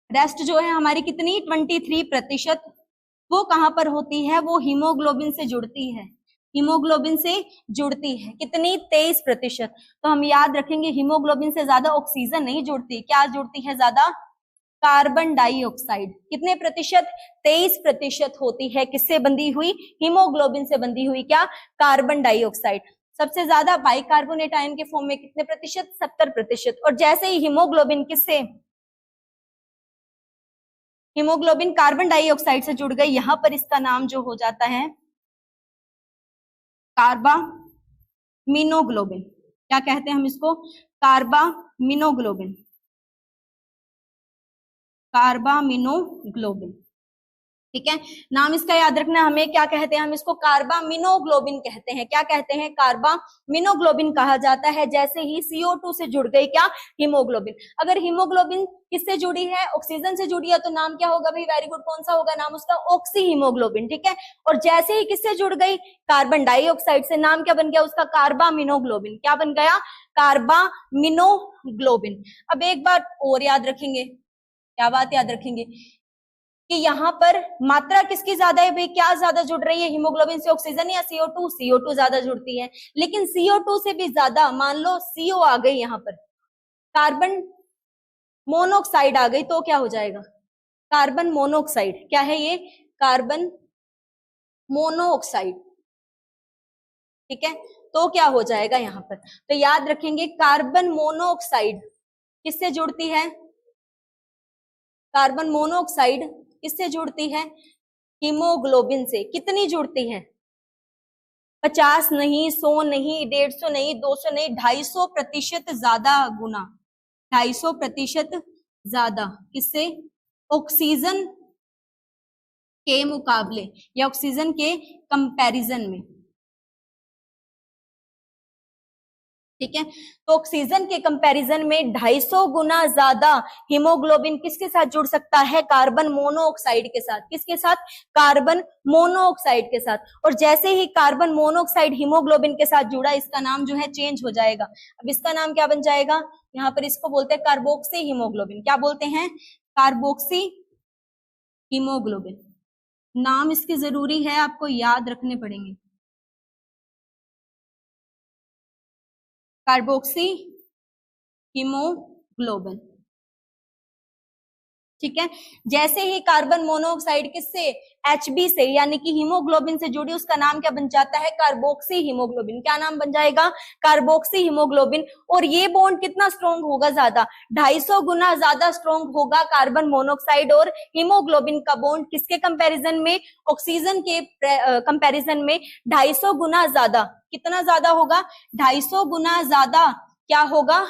रेस्ट जो है हमारी कितनी, 23%। वो कहां पर होती है, वो हीमोग्लोबिन से जुड़ती है। हीमोग्लोबिन से जुड़ती है कितनी, 23%। तो हम याद रखेंगे हीमोग्लोबिन से ज्यादा ऑक्सीजन नहीं जुड़ती, क्या जुड़ती है ज्यादा, कार्बन डाइऑक्साइड। कितने प्रतिशत, 23% होती है। किससे बंधी हुई, हीमोग्लोबिन से बंधी हुई, क्या, कार्बन डाइऑक्साइड। सबसे ज्यादा बाइकार्बोनेट आयन के फॉर्म में कितने प्रतिशत, 70%। और जैसे ही हीमोग्लोबिन किससे, हीमोग्लोबिन कार्बन डाइऑक्साइड से जुड़ गई, यहां पर इसका नाम जो हो जाता है कार्बामिनोग्लोबिन। क्या कहते हैं हम इसको, कार्बामिनोग्लोबिन। कार्बामिनोग्लोबिन, ठीक है। नाम इसका याद रखना, हमें क्या कहते हैं, हम इसको कार्बामिनोग्लोबिन कहते हैं। क्या कहते हैं, कार्बामिनोग्लोबिन कहा जाता है। जैसे ही CO2 से जुड़ गई क्या, हीमोग्लोबिन। अगर हीमोग्लोबिन किससे जुड़ी है, ऑक्सीजन से जुड़ी है, तो नाम क्या होगा भाई, वेरी गुड, कौन सा होगा नाम उसका, ऑक्सी हीमोग्लोबिन। ठीक है। और जैसे ही किससे जुड़ गई, कार्बन डाइऑक्साइड से, नाम क्या बन गया उसका, कार्बामिनोग्लोबिन। क्या बन गया, कार्बामिनोग्लोबिन। अब एक बात और याद रखेंगे, क्या बात याद रखेंगे, कि यहाँ पर मात्रा किसकी ज्यादा है भाई, क्या ज्यादा जुड़ रही है हीमोग्लोबिन से, ऑक्सीजन या CO2, CO2 ज्यादा जुड़ती है। लेकिन CO2 से भी ज्यादा, मान लो CO आ गई, यहाँ पर कार्बन मोनोऑक्साइड आ गई, तो क्या हो जाएगा, कार्बन मोनोऑक्साइड। क्या है ये, कार्बन मोनोऑक्साइड। ठीक है, तो क्या हो जाएगा यहाँ पर, तो याद रखेंगे कार्बन मोनोऑक्साइड किससे जुड़ती है, कार्बन मोनोऑक्साइड किससे जुड़ती है, हीमोग्लोबिन से। कितनी जुड़ती है, 50 नहीं, 100 नहीं, 150 नहीं, 200 नहीं, 250% ज्यादा गुना, 250% ज्यादा। किससे, ऑक्सीजन के मुकाबले या ऑक्सीजन के कंपैरिजन में। ठीक है, तो ऑक्सीजन के कंपैरिजन में 250 गुना ज्यादा हीमोग्लोबिन किसके साथ जुड़ सकता है, कार्बन मोनोऑक्साइड के साथ। किसके साथ, कार्बन मोनोऑक्साइड के साथ। और जैसे ही कार्बन मोनोऑक्साइड हीमोग्लोबिन के साथ जुड़ा, इसका नाम जो है चेंज हो जाएगा। अब इसका नाम क्या बन जाएगा, यहाँ पर इसको बोलते हैं कार्बोक्सी हीमोग्लोबिन। क्या बोलते हैं, कार्बोक्सी हीमोग्लोबिन। नाम इसके जरूरी है, आपको याद रखने पड़ेंगे। Carboxy haemoglobin. ठीक है, जैसे ही कार्बन मोनोऑक्साइड किससे, HB से यानी कि हीमोग्लोबिन से जुड़ी, उसका नाम क्या बन जाता है, कार्बोक्सी हीमोग्लोबिन। क्या नाम बन जाएगा, कार्बोक्सी हीमोग्लोबिन। और ये बॉन्ड कितना स्ट्रॉन्ग होगा, ज्यादा, 250 गुना ज्यादा स्ट्रॉन्ग होगा कार्बन मोनोऑक्साइड और हीमोग्लोबिन का बॉन्ड। किसके कंपैरिजन में, ऑक्सीजन के कंपैरिजन में 250 गुना ज्यादा। कितना ज्यादा होगा, 250 गुना ज्यादा क्या होगा,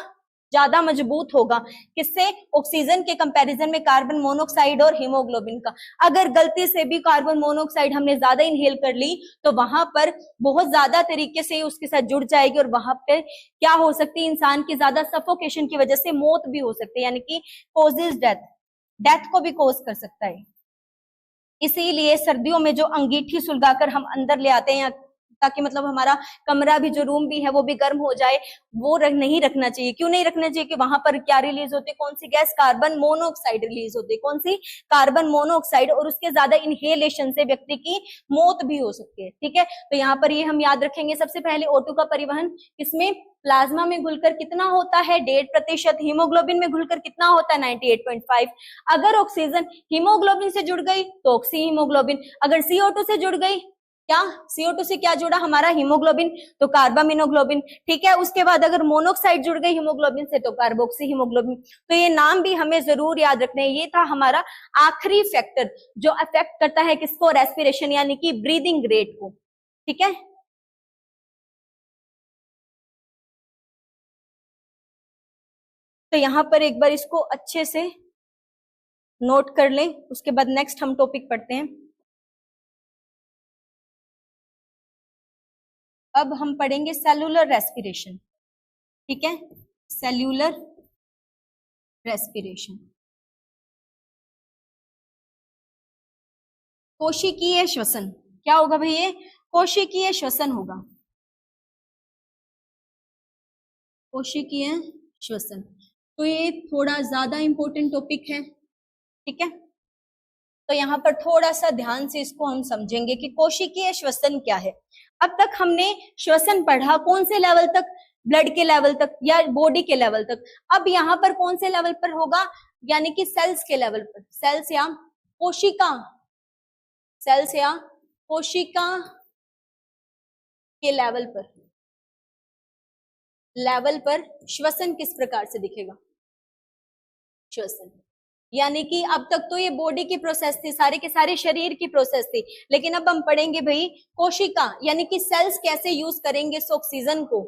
ज्यादा मजबूत होगा। किससे, ऑक्सीजन के कंपैरिजन में कार्बन मोनोऑक्साइड और हीमोग्लोबिन का। अगर गलती से भी कार्बन मोनोऑक्साइड हमने ज्यादा इनहेल कर ली, तो वहां पर बहुत ज्यादा तरीके से उसके साथ जुड़ जाएगी, और वहां पर क्या हो सकती है, इंसान की ज्यादा सफोकेशन की वजह से मौत भी हो सकती है, यानी कि कॉजेज डेथ, डेथ को भी कॉज कर सकता है। इसीलिए सर्दियों में जो अंगीठी सुलगाकर हम अंदर ले आते हैं, ताकि मतलब हमारा कमरा भी, जो रूम भी है वो भी गर्म हो जाए, वो नहीं रखना चाहिए। क्यों नहीं रखना चाहिए, कि वहां पर क्या रिलीज होती है, कौन सी गैस, कार्बन मोनोऑक्साइड रिलीज होती है। कौन सी, कार्बन मोनोऑक्साइड। और उसके ज्यादा इनहेलेशन से व्यक्ति की मौत भी हो सकती है। ठीक है, तो यहाँ पर ये हम याद रखेंगे। सबसे पहले O2 का परिवहन इसमें प्लाज्मा में घुलकर कितना होता है, 1.5%। हीमोग्लोबिन में घुलकर कितना होता है, 98.5। अगर ऑक्सीजन हीमोग्लोबिन से जुड़ गई तो ऑक्सी हीमोग्लोबिन, अगर CO2 से जुड़ गई क्या CO2 से क्या जुड़ा हमारा हीमोग्लोबिन, तो कार्बामिनोग्लोबिन। ठीक है, उसके बाद अगर मोनोऑक्साइड जुड़ गए हीमोग्लोबिन से तो कार्बोक्सी हीमोग्लोबिन। तो ये नाम भी हमें जरूर याद रखने हैं। ये था हमारा आखिरी फैक्टर जो अफेक्ट करता है किसको, रेस्पिरेशन यानी कि ब्रीदिंग रेट को। ठीक है, तो यहां पर एक बार इसको अच्छे से नोट कर लें, उसके बाद नेक्स्ट हम टॉपिक पढ़ते हैं। अब हम पढ़ेंगे सेलुलर रेस्पिरेशन। ठीक है, सेल्यूलर रेस्पिरेशन। कोशिकीय श्वसन क्या होगा भाई, ये कोशिकीय श्वसन होगा, कोशिकीय श्वसन। तो ये थोड़ा ज्यादा इंपॉर्टेंट टॉपिक है। ठीक है, तो यहाँ पर थोड़ा सा ध्यान से इसको हम समझेंगे कि कोशिकीय श्वसन क्या है। अब तक हमने श्वसन पढ़ा कौन से लेवल तक, ब्लड के लेवल तक या बॉडी के लेवल तक। अब यहाँ पर कौन से लेवल पर होगा, यानी कि सेल्स के लेवल पर, सेल्स या कोशिका, सेल्स या कोशिका के लेवल पर श्वसन किस प्रकार से दिखेगा, श्वसन। यानी कि अब तक तो ये बॉडी की प्रोसेस थी, सारे के सारे शरीर की प्रोसेस थी, लेकिन अब हम पढ़ेंगे भाई कोशिका यानी कि सेल्स कैसे यूज करेंगे इस ऑक्सीजन को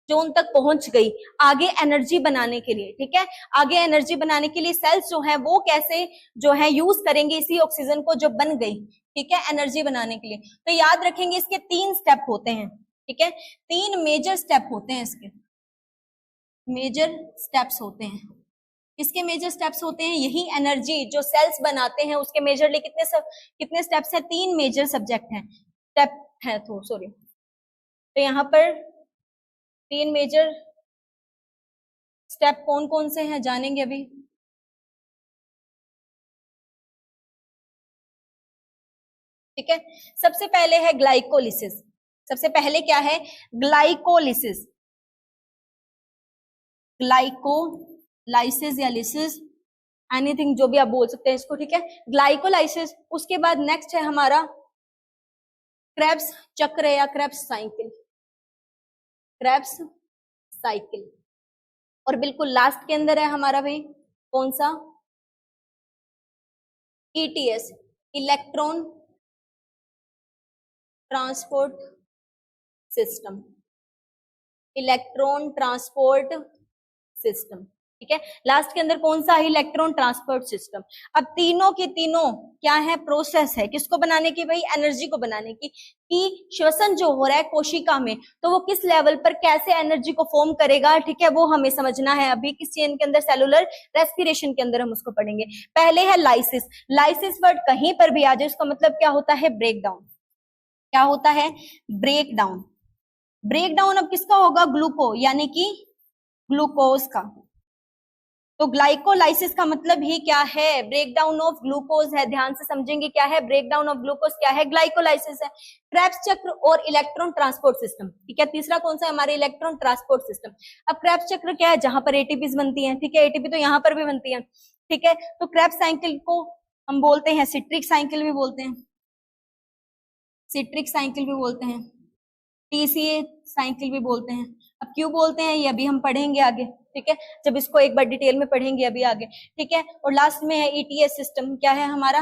जो उन तक पहुंच गई आगे एनर्जी बनाने के लिए। ठीक है, आगे एनर्जी बनाने के लिए सेल्स जो है वो कैसे जो है यूज करेंगे इसी ऑक्सीजन को जो बन गई, ठीक है, एनर्जी बनाने के लिए। तो याद रखेंगे इसके 3 स्टेप होते हैं। ठीक है, 3 मेजर स्टेप होते हैं, इसके मेजर स्टेप्स होते हैं। इसके मेजर स्टेप्स होते हैं, यही एनर्जी जो सेल्स बनाते हैं उसके मेजरली कितने स्टेप्स हैं, 3 मेजर सब्जेक्ट हैं, स्टेप है तो सॉरी। तो यहाँ पर 3 मेजर स्टेप कौन कौन से हैं जानेंगे अभी। ठीक है, सबसे पहले है ग्लाइकोलिसिस। सबसे पहले क्या है, ग्लाइकोलिसिस, ग्लाइकोलाइसिस या लिसिस, एनीथिंग जो भी आप बोल सकते हैं इसको। ठीक है, ग्लाइकोलाइसिस। उसके बाद नेक्स्ट है हमारा क्रेब्स चक्र या क्रेब्स साइकिल, क्रेब्स साइकिल। और बिल्कुल लास्ट के अंदर है हमारा भाई कौन सा, ETS, electron transport system, electron transport system. ठीक है, लास्ट के अंदर कौन सा है, इलेक्ट्रॉन ट्रांसपोर्ट सिस्टम। अब तीनों के तीनों क्या है, प्रोसेस है किसको बनाने की भाई, एनर्जी को बनाने की। कि श्वसन जो हो रहा है कोशिका में तो वो किस लेवल पर कैसे एनर्जी को फॉर्म करेगा। ठीक है, वो हमें समझना है अभी किस चेन के अंदर, सेलुलर रेस्पिरेशन के अंदर हम उसको पढ़ेंगे। पहले है लाइसिस। लाइसिस वर्ड कहीं पर भी आ जाए उसका मतलब क्या होता है, ब्रेक डाउन। क्या होता है, ब्रेक डाउन। ब्रेक डाउन अब किसका होगा, ग्लूको यानी कि ग्लूकोज का। तो ग्लाइकोलाइसिस का मतलब ही क्या है, ब्रेक डाउन ऑफ ग्लूकोज है। ध्यान से समझेंगे क्या है, ब्रेक डाउन ऑफ ग्लूकोज क्या है, ग्लाइकोलाइसिस है। क्रेब्स चक्र और इलेक्ट्रॉन ट्रांसपोर्ट सिस्टम। ठीक है, तीसरा कौन सा है हमारे, इलेक्ट्रॉन ट्रांसपोर्ट सिस्टम। अब क्रेब्स चक्र क्या है, जहां पर एटीपीज बनती हैं। ठीक है, एटीपी तो यहाँ पर भी बनती है। ठीक है, तो क्रेब्स साइकिल को हम बोलते हैं सिट्रिक साइकिल भी बोलते हैं, सिट्रिक साइकिल भी बोलते हैं, TCA साइकिल भी बोलते हैं। अब क्यों बोलते हैं ये अभी हम पढ़ेंगे आगे। ठीक है, जब इसको एक बार डिटेल में पढ़ेंगे अभी आगे। ठीक है, और लास्ट में है ETS सिस्टम। क्या है हमारा,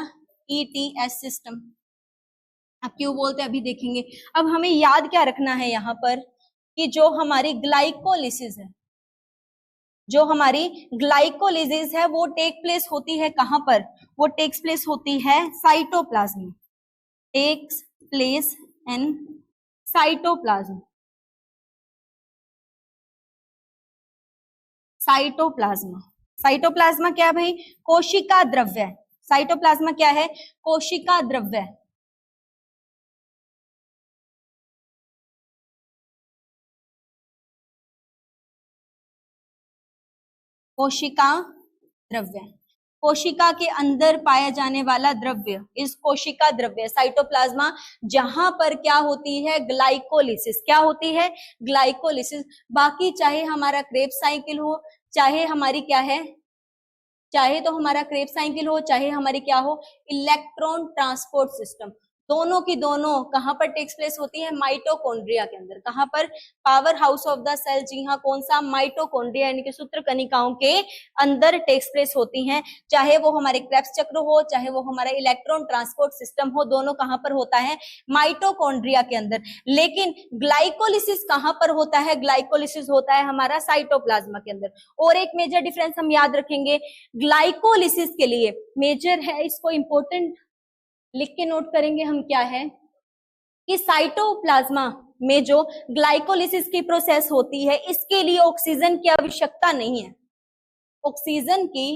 ETS सिस्टम। अब क्यों बोलते हैं अभी देखेंगे। अब हमें याद क्या रखना है यहाँ पर कि जो हमारी ग्लाइकोलिसिस है, जो हमारी ग्लाइकोलिसिस है वो टेक प्लेस होती है कहां पर, वो टेक्स प्लेस होती है cytoplasm, takes place in cytoplasm. Cytoplasm, cytoplasm क्या भाई, कोशिका द्रव्य। साइटोप्लाज्मा क्या है, कोशिका द्रव्य। कोशिका द्रव्य, कोशिका के अंदर पाया जाने वाला द्रव्य इस कोशिका द्रव्य साइटोप्लाज्मा, जहां पर क्या होती है, ग्लाइकोलिसिस। क्या होती है, ग्लाइकोलिसिस। बाकी चाहे हमारा क्रेब्स साइकिल हो, चाहे हमारी क्या है, चाहे तो हमारा क्रेब्स साइकिल हो, चाहे हमारी क्या हो, इलेक्ट्रॉन ट्रांसपोर्ट सिस्टम, दोनों की दोनों कहां पर टेक्स प्लेस होती है? माइटोकॉन्ड्रिया के अंदर। कहां पर? Power house of the cell. जी हाँ, कौन सा? माइटोकॉन्ड्रिया यानी कि सूत्र कनिकाओं के अंदर टेक्स प्लेस होती हैं। चाहे वो हमारे क्रेब्स चक्र हो, चाहे वो हमारा इलेक्ट्रॉन ट्रांसपोर्ट सिस्टम हो, दोनों कहां पर होता है? माइटोकॉन्ड्रिया के अंदर। लेकिन ग्लाइकोलिसिस कहां पर होता है? ग्लाइकोलिसिस होता है हमारा साइटोप्लाज्मा के अंदर। और एक मेजर डिफरेंस हम याद रखेंगे ग्लाइकोलिसिस के लिए, मेजर है, इसको इंपॉर्टेंट लिख के नोट करेंगे हम, क्या है कि साइटोप्लाज्मा में जो ग्लाइकोलिसिस की प्रोसेस होती है, इसके लिए ऑक्सीजन की आवश्यकता नहीं है। ऑक्सीजन की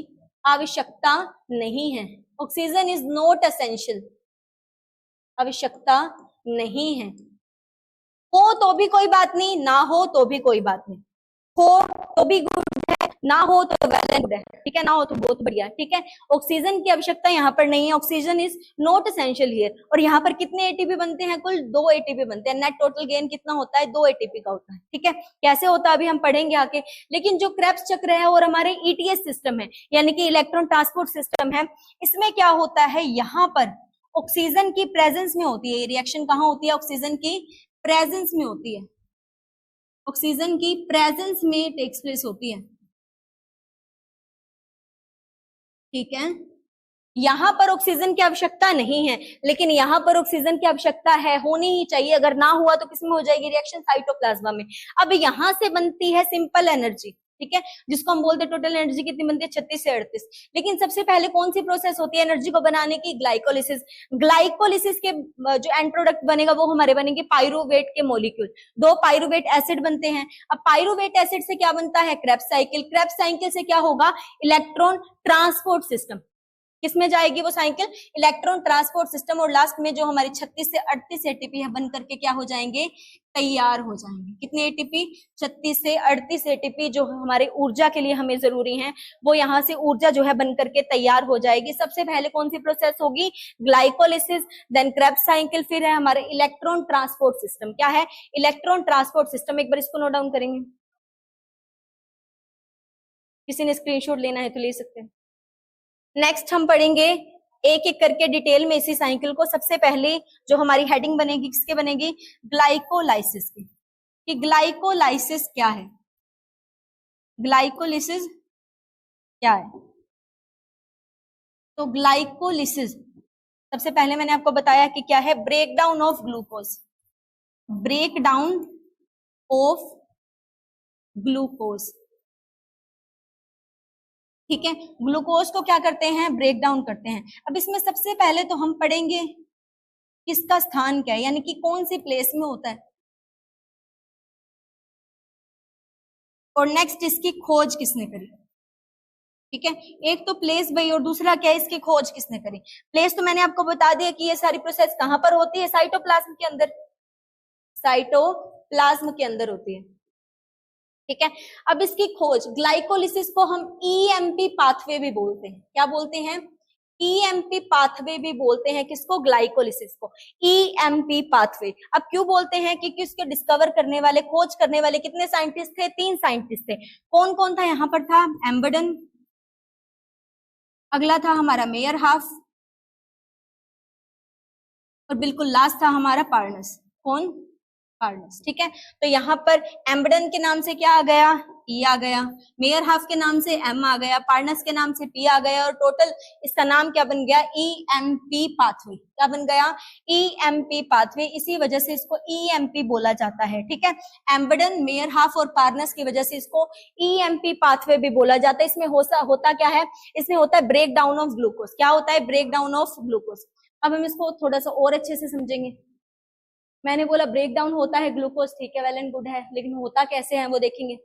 आवश्यकता नहीं है। ऑक्सीजन इज नॉट एसेंशियल, आवश्यकता नहीं है। हो तो भी कोई बात नहीं, ना हो तो भी कोई बात नहीं। हो तो भी गुड है, ना हो तो वेल एंड गुड है, ठीक है, ना हो तो बहुत बढ़िया, ठीक है। ऑक्सीजन की आवश्यकता यहाँ पर नहीं है, oxygen is not essential here. और यहाँ पर कितने एटीपी बनते हैं? कुल 2 एटीपी बनते हैं। नेट टोटल गेन कितना होता है? 2 एटीपी का होता है, ठीक है। कैसे होता है अभी हम पढ़ेंगे आके। लेकिन जो क्रेब्स चक्र है और हमारे ईटीएस सिस्टम है, यानी कि इलेक्ट्रॉन ट्रांसपोर्ट सिस्टम है, इसमें क्या होता है? यहाँ पर ऑक्सीजन की प्रेजेंस में होती है। रिएक्शन कहाँ होती है? ऑक्सीजन की प्रेजेंस में होती है। ऑक्सीजन की प्रेजेंस में टेक्स प्लेस होती है, ठीक है। यहां पर ऑक्सीजन की आवश्यकता नहीं है, लेकिन यहां पर ऑक्सीजन की आवश्यकता है, होनी ही चाहिए। अगर ना हुआ तो किसमें हो जाएगी रिएक्शन? साइटोप्लाज्मा में। अब यहां से बनती है सिंपल एनर्जी, ठीक है, जिसको हम बोलते हैं टोटल एनर्जी कितनी बनती है? 36 से 38। लेकिन सबसे पहले कौन सी प्रोसेस होती है एनर्जी को बनाने की? ग्लाइकोलिसिस। ग्लाइकोलिसिस के जो एंड प्रोडक्ट बनेगा वो हमारे बनेंगे पाइरुवेट के मॉलिक्यूल। 2 पाइरुवेट एसिड बनते हैं। अब पाइरुवेट एसिड से क्या बनता है? Krebs cycle. क्रेब्स साइकिल से क्या होगा? Electron transport system. किसमें जाएगी वो साइकिल? Electron transport system. और लास्ट में जो हमारी 36 से 38 एटीपी है बन करके क्या हो जाएंगे? तैयार हो जाएंगे। कितने एटीपी? 36 से 38 एटीपी जो हमारे ऊर्जा के लिए हमें जरूरी है, वो यहाँ से ऊर्जा जो है बन करके तैयार हो जाएगी। सबसे पहले कौन सी प्रोसेस होगी? ग्लाइकोलिसिस, देन क्रेब्स साइकिल, फिर है हमारे इलेक्ट्रॉन ट्रांसपोर्ट सिस्टम। क्या है? Electron transport system. एक बार इसको नोट डाउन करेंगे, किसी ने स्क्रीनशॉट लेना है तो ले सकते हैं। नेक्स्ट हम पढ़ेंगे एक एक करके डिटेल में इसी साइकिल को। सबसे पहले जो हमारी हेडिंग बनेगी किसके बनेगी? ग्लाइकोलाइसिस की। कि ग्लाइकोलाइसिस क्या है? ग्लाइकोलिसिस क्या है? तो ग्लाइकोलिसिस सबसे पहले मैंने आपको बताया कि क्या है? Break down of glucose. Break down of glucose, ठीक है। ग्लूकोज को क्या करते हैं? ब्रेक डाउन करते हैं। अब इसमें सबसे पहले तो हम पढ़ेंगे किसका स्थान क्या है, यानी कि कौन सी प्लेस में होता है, और नेक्स्ट इसकी खोज किसने करी, ठीक है। एक तो प्लेस भाई, और दूसरा क्या है? इसकी खोज किसने करी। प्लेस तो मैंने आपको बता दिया कि ये सारी प्रोसेस कहां पर होती है? साइटोप्लाज्म के अंदर। साइटोप्लाज्म के अंदर होती है, ठीक है। अब इसकी खोज, ग्लाइकोलिसिस को हम ईएमपी पाथवे भी बोलते हैं। क्या बोलते हैं? ईएमपी पाथवे भी बोलते हैं। किसको? ग्लाइकोलिसिस को ईएमपी पाथवे। अब क्यों बोलते हैं? क्योंकि उसके डिस्कवर करने वाले, खोज करने वाले कितने साइंटिस्ट थे? 3 साइंटिस्ट थे। कौन कौन था यहाँ पर? था एम्बर्डन, अगला था हमारा मेयर हाफ, और बिल्कुल लास्ट था हमारा पार्नस। कौन? पार्नस, ठीक है। तो यहाँ पर एम्बर्डन के नाम से क्या आ गया? ई आ गया। मेयर हाफ के नाम से एम आ गया। पार्नस के नाम से पी आ गया। और टोटल इसका नाम क्या बन गया? EMP pathway. क्या बन गया? EMP pathway. इसी वजह से इसको ईएमपी बोला जाता है, ठीक है। एम्बर्डन, मेयर हाफ और पार्नस की वजह से इसको ईएमपी पाथवे भी बोला जाता है। इसमें होता क्या है? इसमें होता है ब्रेक डाउन ऑफ ग्लूकोज। क्या होता है? Break down of glucose. अब हम इसको थोड़ा सा और अच्छे से समझेंगे। मैंने बोला ब्रेक डाउन होता है ग्लूकोज, ठीक है, वेल एंड गुड है, लेकिन होता कैसे है वो देखेंगे,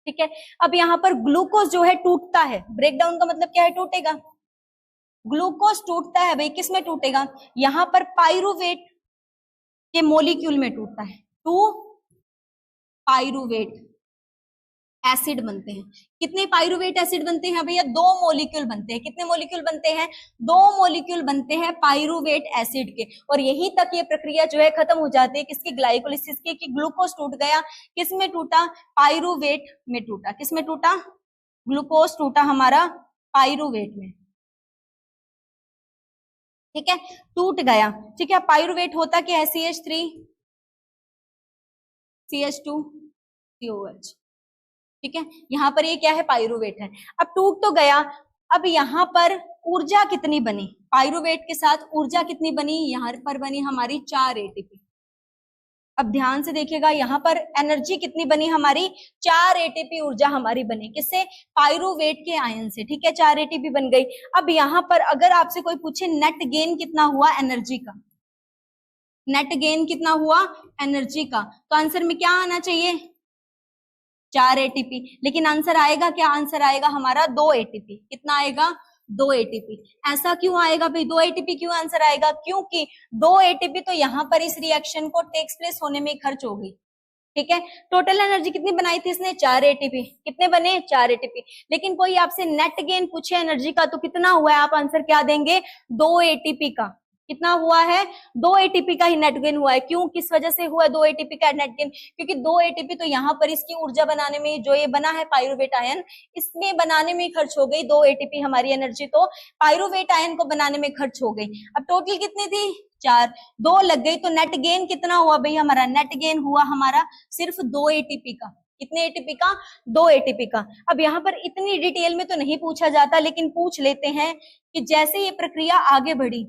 ठीक है। अब यहाँ पर ग्लूकोज जो है टूटता है। ब्रेक डाउन का मतलब क्या है? टूटेगा। ग्लूकोज टूटता है भाई, किस में टूटेगा? यहाँ पर पाइरुवेट के मॉलिक्यूल में टूटता है। 2 पाइरुवेट एसिड बनते हैं। कितने पाइरुवेट एसिड बनते हैं भैया? 2 मॉलिक्यूल बनते हैं। कितने मॉलिक्यूल बनते हैं? 2 मॉलिक्यूल बनते हैं पाइरुवेट एसिड के। और यहीं तक ये प्रक्रिया जो है खत्म हो जाती है किसकी? ग्लाइकोलिसिस की। कि ग्लूकोज टूट गया। किस में टूटा? पाइरुवेट में टूटा। किस में टूटा? ग्लूकोज टूटा हमारा पाइरुवेट में, ठीक है, टूट गया। ठीक है, पाइरुवेट होता क्या है? CH3 CH2 COH। ठीक है, यहाँ पर ये क्या है? पाइरुवेट है। अब टूट तो गया, अब यहाँ पर ऊर्जा कितनी बनी? पाइरुवेट के साथ ऊर्जा कितनी बनी? यहाँ पर बनी हमारी 4 ATP। अब ध्यान से देखिएगा, यहाँ पर एनर्जी कितनी बनी हमारी? 4 ATP ऊर्जा हमारी बनी। किससे? पाइरुवेट के आयन से। ठीक है, 4 ATP बन गई। अब यहाँ पर अगर आपसे कोई पूछे नेट गेन कितना हुआ एनर्जी का, नेट गेन कितना हुआ एनर्जी का, तो आंसर में क्या आना चाहिए? 4 ATP। लेकिन आंसर आएगा क्या? आंसर आएगा हमारा 2 ATP। कितना आएगा? 2 ATP। ऐसा क्यों आएगा भाई? 2 ATP क्यों आंसर आएगा? क्योंकि 2 ATP तो यहाँ पर इस रिएक्शन को टेक्स प्लेस होने में खर्च हो गई। ठीक है, टोटल एनर्जी कितनी बनाई थी इसने? 4 ATP। कितने बने? 4 ATP। लेकिन कोई आपसे नेट गेन पूछे एनर्जी का तो कितना हुआ है, आप आंसर क्या देंगे? 2 ATP का। कितना हुआ है? 2 ATP का ही नेट गेन हुआ है। क्यों, किस वजह से हुआ 2 ATP का नेट गेन? क्योंकि 2 ATP तो यहाँ पर इसकी ऊर्जा बनाने में, जो ये बना है पाइरुवेट आयन, इसमें बनाने में खर्च हो गई 2 ATP। हमारी एनर्जी तो पाइरुवेट आयन को बनाने में खर्च हो गई। अब टोटल कितनी थी? 4, 2 लग गई, तो नेट गेन कितना हुआ भाई हमारा? नेट गेन हुआ हमारा सिर्फ 2 ATP का। कितने ATP का? 2 ATP का। अब यहाँ पर इतनी डिटेल में तो नहीं पूछा जाता, लेकिन पूछ लेते हैं कि जैसे ये प्रक्रिया आगे बढ़ी,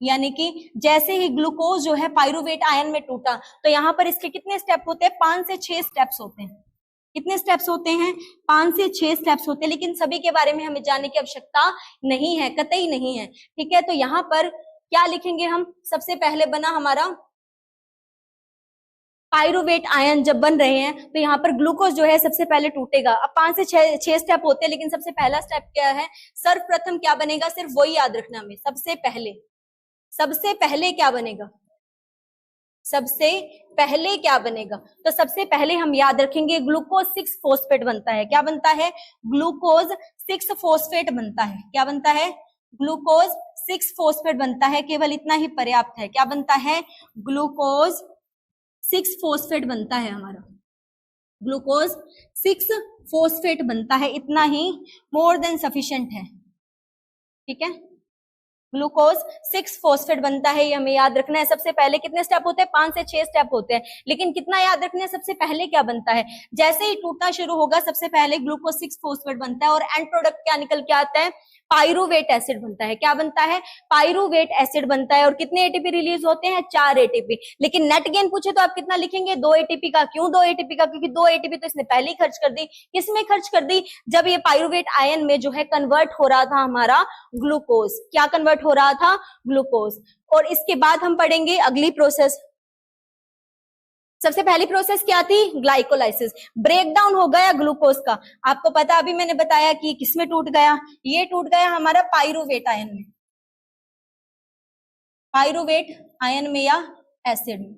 यानी कि जैसे ही ग्लूकोज जो है पाइरुवेट आयन में टूटा, तो यहाँ पर इसके कितने स्टेप होते हैं? 5 से 6 स्टेप्स होते हैं। कितने स्टेप्स होते हैं? 5 से 6 स्टेप्स होते हैं। लेकिन सभी के बारे में हमें जानने की आवश्यकता नहीं है, कतई नहीं है। ठीक है, तो यहाँ पर क्या लिखेंगे हम? सबसे पहले बना हमारा पाइरुवेट आयन। जब बन रहे हैं तो यहाँ पर ग्लूकोज जो है सबसे पहले टूटेगा। अब 5 से 6 स्टेप होते हैं, लेकिन सबसे पहला स्टेप क्या है? सर्वप्रथम क्या बनेगा? सिर्फ वही याद रखना हमें। सबसे पहले क्या बनेगा? सबसे पहले क्या बनेगा? तो सबसे पहले हम याद रखेंगे ग्लूकोज 6 फॉस्फेट बनता है। क्या बनता है? ग्लूकोज 6 फॉस्फेट बनता है। क्या बनता है? ग्लूकोज 6 फॉस्फेट बनता है। केवल इतना ही पर्याप्त है। क्या बनता है? ग्लूकोज 6 फॉस्फेट बनता है हमारा। ग्लूकोज 6 फॉस्फेट बनता है, इतना ही मोर देन सफिशिएंट है। ठीक है, ग्लूकोज 6 फॉस्फेट बनता है, ये हमें याद रखना है। सबसे पहले कितने स्टेप होते हैं? 5 से 6 स्टेप होते हैं। लेकिन कितना याद रखना है? सबसे पहले क्या बनता है? जैसे ही टूटना शुरू होगा सबसे पहले ग्लूकोज 6 फॉस्फेट बनता है, और एंड प्रोडक्ट क्या निकल के आता है? पाइरुवेट एसिड बनता है। क्या बनता है? पाइरुवेट एसिड बनता है। और कितने ATP रिलीज होते हैं? 4 ATP। लेकिन नेट गेन पूछे तो आप कितना लिखेंगे? 2 ATP का। क्यों 2 ATP का? क्योंकि 2 ATP तो इसने पहले ही खर्च कर दी। किसमें खर्च कर दी? जब ये पाइरुवेट आयन में जो है कन्वर्ट हो रहा था हमारा ग्लूकोज। क्या कन्वर्ट हो रहा था? ग्लूकोज। और इसके बाद हम पढ़ेंगे अगली प्रोसेस। सबसे पहली प्रोसेस क्या थी? ग्लाइकोलाइसिस। ब्रेकडाउन हो गया ग्लूकोज का। आपको पता, अभी मैंने बताया कि किसमें टूट गया? ये टूट गया हमारा पाइरुवेट आयन में। पाइरुवेट आयन में या एसिड में।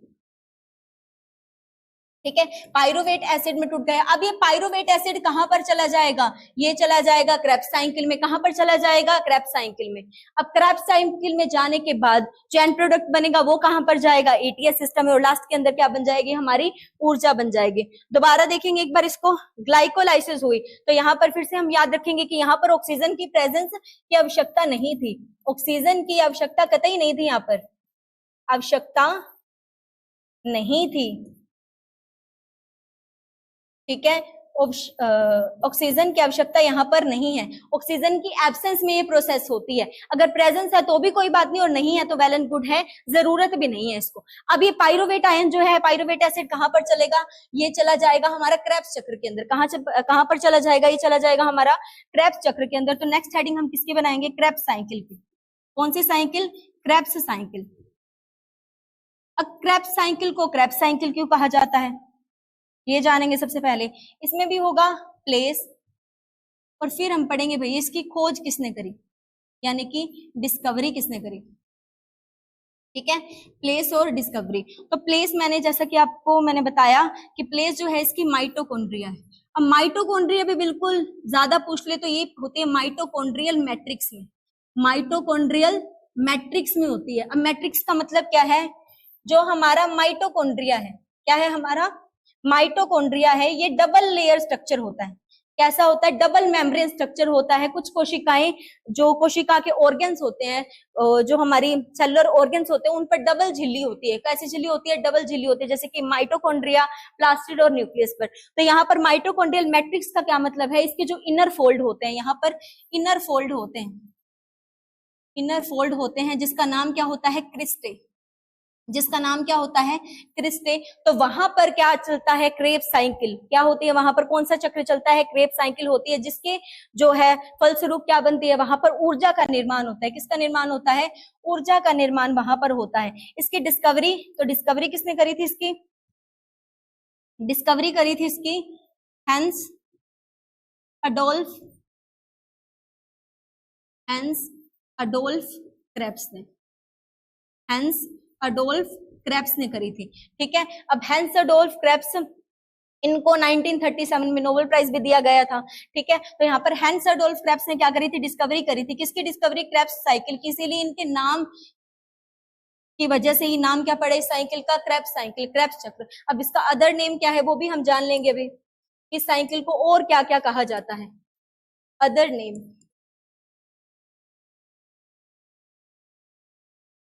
ठीक है, पाइरुवेट एसिड में टूट गया। अब ये पाइरुवेट एसिड कहां पर चला जाएगा? ये चला जाएगा क्रेब्स साइकिल में। कहां पर चला जाएगा? क्रेब्स साइकिल में। अब क्रेब्स साइकिल में जाने के बाद जो एंड प्रोडक्ट बनेगा वो कहां पर जाएगा? ATS सिस्टम में। और लास्ट के अंदर क्या बन जाएगी? हमारी ऊर्जा बन जाएगी। दोबारा देखेंगे एक बार इसको। ग्लाइकोलाइसिस हुई तो यहाँ पर फिर से हम याद रखेंगे कि यहाँ पर ऑक्सीजन की प्रेजेंस की आवश्यकता नहीं थी। ऑक्सीजन की आवश्यकता कतई नहीं थी, यहाँ पर आवश्यकता नहीं थी। ठीक है, ऑक्सीजन की आवश्यकता यहाँ पर नहीं है। ऑक्सीजन की एब्सेंस में ये प्रोसेस होती है। अगर प्रेजेंस है तो भी कोई बात नहीं, और नहीं है तो वेल एंड गुड है, जरूरत भी नहीं है इसको। अब ये पाइरुवेट आयन जो है, पाइरुवेट एसिड कहां पर चलेगा? ये चला जाएगा हमारा क्रेब्स चक्र के अंदर। कहां पर चला जाएगा? ये चला जाएगा हमारा क्रेब्स चक्र के अंदर। तो नेक्स्ट हेडिंग हम किसकी बनाएंगे? क्रेब्स साइकिल की। कौन सी साइकिल? Krebs cycle. अब क्रेब्स साइकिल को क्रेब्स साइकिल क्यों कहा जाता है, ये जानेंगे सबसे पहले। इसमें भी होगा प्लेस, और फिर हम पढ़ेंगे भाई इसकी खोज किसने करी, यानी कि डिस्कवरी किसने करी। ठीक है, प्लेस और डिस्कवरी। तो प्लेस मैंने, जैसा कि आपको मैंने बताया कि प्लेस जो है इसकी माइटोकॉन्ड्रिया है। अब माइटोकॉन्ड्रिया भी बिल्कुल ज्यादा पूछ ले तो ये होती है माइटोकॉन्ड्रियल मैट्रिक्स में। माइटोकॉन्ड्रियल मैट्रिक्स में होती है। अब मैट्रिक्स का मतलब क्या है? जो हमारा माइटोकॉन्ड्रिया है, क्या है हमारा? माइटोकॉन्ड्रिया है, ये डबल लेयर स्ट्रक्चर होता है। कैसा होता है, डबल मेम्ब्रेन स्ट्रक्चर होता है। कुछ कोशिकाएं, जो कोशिका के ऑर्गन्स होते हैं, जो हमारी सेलुलर ऑर्गन्स होते हैं, उन पर डबल झिल्ली होती है। कैसी झिल्ली होती है, डबल झिल्ली होती है, जैसे कि माइटोकॉन्ड्रिया, प्लास्टिड और न्यूक्लियस पर। तो यहाँ पर माइटोकॉन्ड्रियल मैट्रिक्स का क्या मतलब है, इसके जो इनर फोल्ड होते हैं, यहाँ पर इनर फोल्ड होते हैं, इनर फोल्ड होते हैं, जिसका नाम क्या होता है, क्रिस्टे, जिसका नाम क्या होता है, क्रिस्टे। तो वहां पर क्या चलता है, क्रेब्स साइकिल। क्या होती है वहां पर, कौन सा चक्र चलता है, क्रेब्स साइकिल होती है, जिसके जो है फलस्वरूप क्या बनती है, वहां पर ऊर्जा का निर्माण होता है। किसका निर्माण होता है, ऊर्जा का निर्माण वहां पर होता है। इसकी डिस्कवरी, तो डिस्कवरी किसने करी थी, इसकी डिस्कवरी करी थी इसकी हैंस अडोल्फ क्रेब्स ने, हैंस अडोल्फ क्रेब्स ने करी थी। ठीक है, अब हैंस अडोल्फ क्रेब्स, इनको 1937 में नोबेल प्राइज भी दिया गया था। ठीक है, तो यहाँ पर हैंस अडोल्फ क्रेब्स ने क्या करी थी, डिस्कवरी करी थी। किसकी डिस्कवरी, क्रेब्स साइकिल की। इसीलिए इनके नाम की वजह से ही नाम क्या पड़े इस साइकिल का, क्रेब्स साइकिल, क्रेब्स चक्र। अब इसका अदर नेम क्या है वो भी हम जान लेंगे अभी, इस साइकिल को और क्या क्या कहा जाता है, अदर नेम,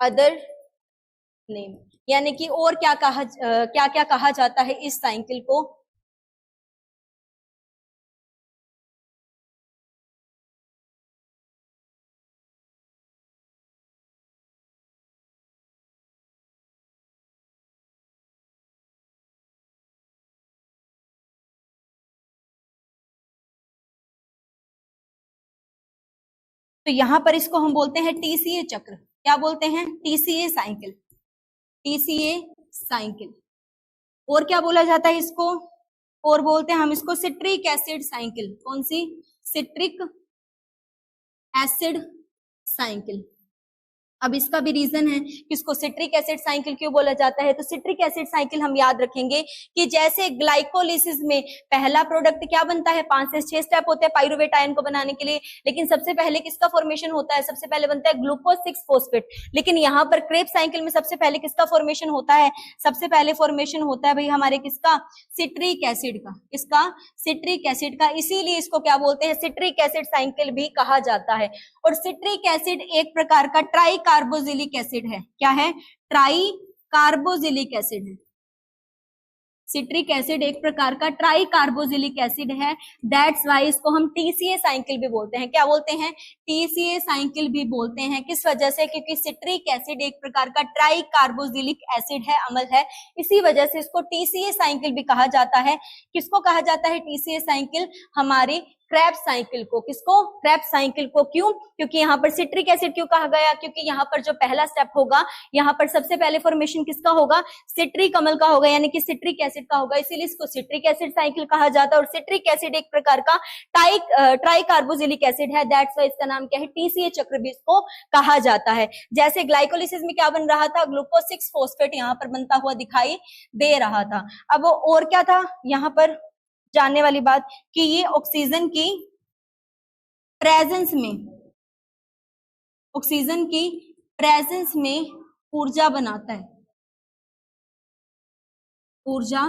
अदर नेम, यानी कि और क्या क्या कहा जाता है इस साइकिल को। तो यहां पर इसको हम बोलते हैं टीसीए चक्र। क्या बोलते हैं, टीसीए साइकिल, टीसीए साइकिल। और क्या बोला जाता है इसको, और बोलते हैं हम इसको सिट्रिक एसिड साइकिल। कौन सी, सिट्रिक एसिड साइकिल। अब इसका भी रीजन है कि इसको सिट्रिक एसिड साइकिल क्यों बोला जाता है। तो सिट्रिक एसिड साइकिल हम याद रखेंगे कि जैसे ग्लाइकोलिसिस में पहला प्रोडक्ट क्या बनता है, 5 से 6 स्टेप होते हैं पाइरुवेट आयन को बनाने के लिए, लेकिन सबसे पहले किसका फॉर्मेशन होता है, सबसे पहले बनता है ग्लूकोज 6 फॉस्फेट। लेकिन यहाँ पर क्रेब्स साइकिल में सबसे पहले किसका फॉर्मेशन होता है, सबसे पहले फॉर्मेशन होता है भाई हमारे किसका, सिट्रिक एसिड का। किसका, सिट्रिक एसिड का। इसीलिए इसको क्या बोलते हैं, सिट्रिक एसिड साइकिल भी कहा जाता है। और सिट्रिक एसिड एक प्रकार का ट्राई कार्बोजिलिक एसिड है। क्या है, ट्राई कार्बोजिलिक एसिड है। सिट्रिक एसिड एक प्रकार का ट्राई कार्बोजिलिक एसिड है। दैट्स वाई इसको हम टीसीए साइकिल भी बोलते हैं। क्या बोलते हैं, टीसीए साइकिल भी बोलते हैं। किस वजह से, क्योंकि सिट्रिक एसिड एक प्रकार का ट्राई कार्बोजिलिक एसिड है, अम्ल है, इसी वजह से इसको टीसीए साइकिल भी कहा जाता है। किसको कहा जाता है टीसीए साइकिल, हमारी क्रेब्स साइकिल को। किसको, क्रेब्स साइकिल को। क्यों, क्योंकि यहाँ पर सिट्रिक एसिड क्यों कहा गया, क्योंकि यहाँ पर जो पहला स्टेप होगा, यहाँ पर सबसे पहले फॉर्मेशन किसका होगा, सिट्रिक अम्ल का होगा, यानी कि सिट्रिक एसिड का होगा, इसीलिए इसको सिट्रिक एसिड साइकिल कहा जाता है। और सिट्रिक एसिड एक प्रकार का ट्राई कार्बोजिलिक एसिड है। दैट्स वाई इसका नाम क्या है, टीसीए चक्र भी इसको कहा जाता है। जैसे ग्लाइकोलिसिस में क्या बन रहा था, ग्लूकोज 6 फॉस्फेट यहाँ पर बनता हुआ दिखाई दे रहा था। अब और क्या था यहाँ पर जानने वाली बात, कि ये ऑक्सीजन की प्रेजेंस में, ऑक्सीजन की प्रेजेंस में ऊर्जा बनाता है, ऊर्जा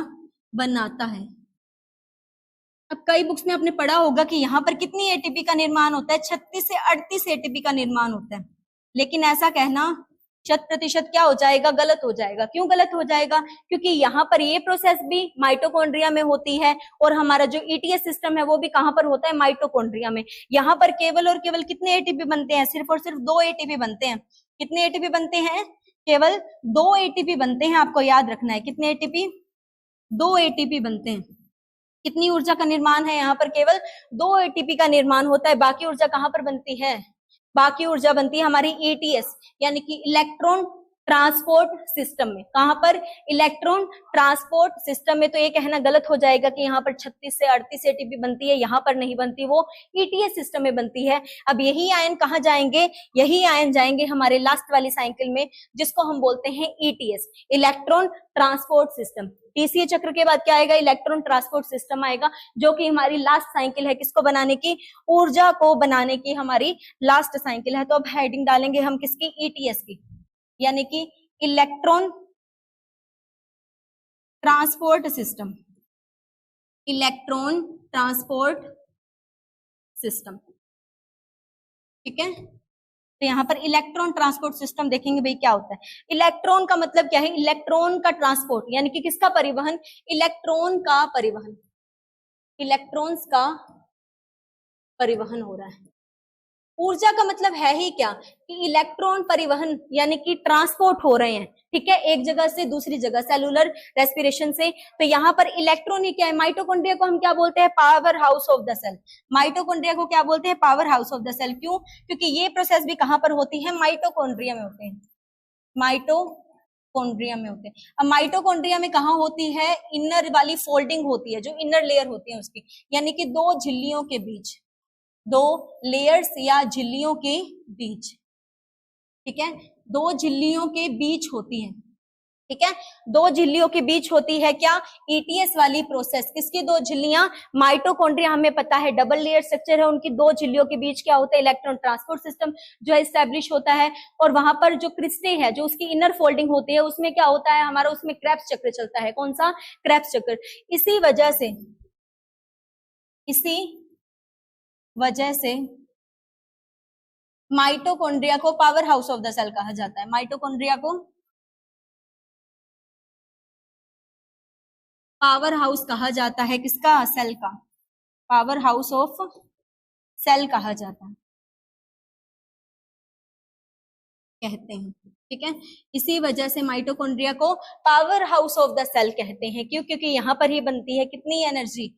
बनाता है। अब कई बुक्स में आपने पढ़ा होगा कि यहाँ पर कितनी एटीपी का निर्माण होता है, 36 से 38 एटीपी का निर्माण होता है। लेकिन ऐसा कहना 100% क्या हो जाएगा, गलत हो जाएगा। क्यों गलत हो जाएगा, क्योंकि यहाँ पर ये प्रोसेस भी माइटोकॉन्ड्रिया में होती है, और हमारा जो ईटीएस सिस्टम है वो भी कहाँ पर होता है, माइटोकॉन्ड्रिया में। यहाँ पर केवल और केवल कितने एटीपी बनते हैं, सिर्फ और सिर्फ 2 एटीपी बनते हैं। कितने एटीपी बनते हैं, केवल 2 एटीपी बनते हैं। आपको याद रखना है, कितने एटीपी, 2 एटीपी बनते हैं। कितनी ऊर्जा का निर्माण है, यहाँ पर केवल 2 एटीपी का निर्माण होता है। बाकी ऊर्जा कहाँ पर बनती है, बाकी ऊर्जा बनती है हमारी ईटीएस, यानी कि इलेक्ट्रॉन ट्रांसपोर्ट सिस्टम में। कहां पर, इलेक्ट्रॉन ट्रांसपोर्ट सिस्टम में। तो ये कहना गलत हो जाएगा कि यहाँ पर 36 से 38 एटीपी बनती है, यहाँ पर नहीं बनती, वो ईटीएस सिस्टम में बनती है। अब यही आयन कहाँ जाएंगे, यही आयन जाएंगे हमारे लास्ट वाली साइकिल में, जिसको हम बोलते हैं ETS, electron transport system. TCA चक्र के बाद क्या आएगा, इलेक्ट्रॉन ट्रांसपोर्ट सिस्टम आएगा, जो कि हमारी लास्ट साइकिल है। किसको बनाने की, ऊर्जा को बनाने की हमारी लास्ट साइकिल है। तो अब हेडिंग डालेंगे हम किसकी, ईटीएस की, यानी कि electron transport system, electron transport system. ठीक है, तो यहाँ पर इलेक्ट्रॉन ट्रांसपोर्ट सिस्टम देखेंगे भाई क्या होता है। इलेक्ट्रॉन का मतलब क्या है, इलेक्ट्रॉन का ट्रांसपोर्ट यानी कि किसका परिवहन, इलेक्ट्रॉन का परिवहन, इलेक्ट्रॉन्स का परिवहन हो रहा है। ऊर्जा का मतलब है ही क्या कि इलेक्ट्रॉन परिवहन यानी कि ट्रांसपोर्ट हो रहे हैं, ठीक है, एक जगह से दूसरी जगह, सेलुलर रेस्पिरेशन से। तो यहाँ पर इलेक्ट्रॉन ही क्या है, माइटोकॉन्ड्रिया को हम क्या बोलते हैं, power house of the cell. Mitochondria को क्या बोलते हैं, power house of the cell. क्यों, क्योंकि ये प्रोसेस भी कहां पर होती है, माइटोकॉन्ड्रिया में होते हैं, माइटोकॉन्ड्रिया में होते हैं। अब माइटोकॉन्ड्रिया में कहाँ होती है, इनर वाली फोल्डिंग होती है, जो इनर लेयर होती है उसकी, यानी कि दो झिल्लियों के बीच, दो लेयर्स या झिल्लियों के बीच, ठीक है, दो झिल्लियों के बीच होती है, ठीक है, दो झिल्लियों के बीच होती है क्या, ईटीएस वाली प्रोसेस। किसकी दो झिल्लियां, माइटोकॉन्ड्रिया हमें पता है डबल लेयर स्ट्रक्चर है, उनकी दो झिल्लियों के बीच क्या होता है, इलेक्ट्रॉन ट्रांसपोर्ट सिस्टम जो है एस्टेब्लिश होता है। और वहां पर जो क्रिस्टे है, जो उसकी इनर फोल्डिंग होती है, उसमें क्या होता है हमारा, उसमें क्रेब्स चक्र चलता है। कौन सा, क्रेब्स चक्र। इसी वजह से माइटोकॉन्ड्रिया को power house of the cell कहा जाता है। माइटोकॉन्ड्रिया को पावर हाउस कहा जाता है, किसका, सेल का, पावर हाउस ऑफ सेल कहा जाता है, कहते हैं, ठीक है। इसी वजह से माइटोकॉन्ड्रिया को power house of the cell कहते हैं। क्यों, क्योंकि यहाँ पर ही बनती है कितनी एनर्जी,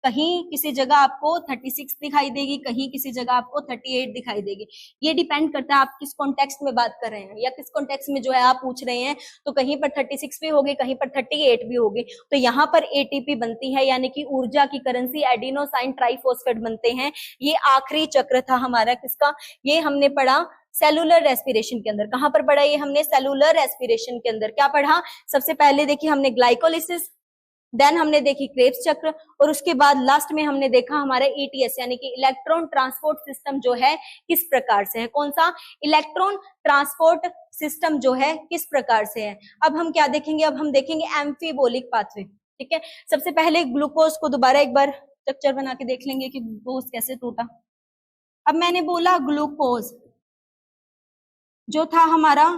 कहीं किसी जगह आपको 36 दिखाई देगी, कहीं किसी जगह आपको 38 दिखाई देगी। ये डिपेंड करता है आप किस कॉन्टेक्स्ट में बात कर रहे हैं, या किस कॉन्टेक्स्ट में जो है आप पूछ रहे हैं। तो कहीं पर 36 भी होगी, कहीं पर 38 भी होगी। तो यहाँ पर एटीपी बनती है, यानी कि ऊर्जा की करेंसी एडिनोसाइन ट्राइफॉस्फेट बनते हैं। ये आखिरी चक्र था हमारा किसका, ये हमने पढ़ा सेलुलर रेस्पिरेशन के अंदर। कहां पर पढ़ा ये हमने, सेलुलर रेस्पिरेशन के अंदर क्या पढ़ा, सबसे पहले देखिए हमने ग्लाइकोलिसिस, देन हमने देखी क्रेब्स चक्र, और उसके बाद लास्ट में हमने देखा हमारा ईटीएस यानी कि इलेक्ट्रॉन ट्रांसपोर्ट सिस्टम जो है किस प्रकार से है। कौन सा, इलेक्ट्रॉन ट्रांसपोर्ट सिस्टम जो है किस प्रकार से है। अब हम क्या देखेंगे, अब हम देखेंगे एम्फीबोलिक पाथवे, ठीक है। सबसे पहले ग्लूकोज को दोबारा एक बार स्ट्रक्चर बना के देख लेंगे कि ग्लूकोज कैसे टूटा। अब मैंने बोला ग्लूकोज जो था हमारा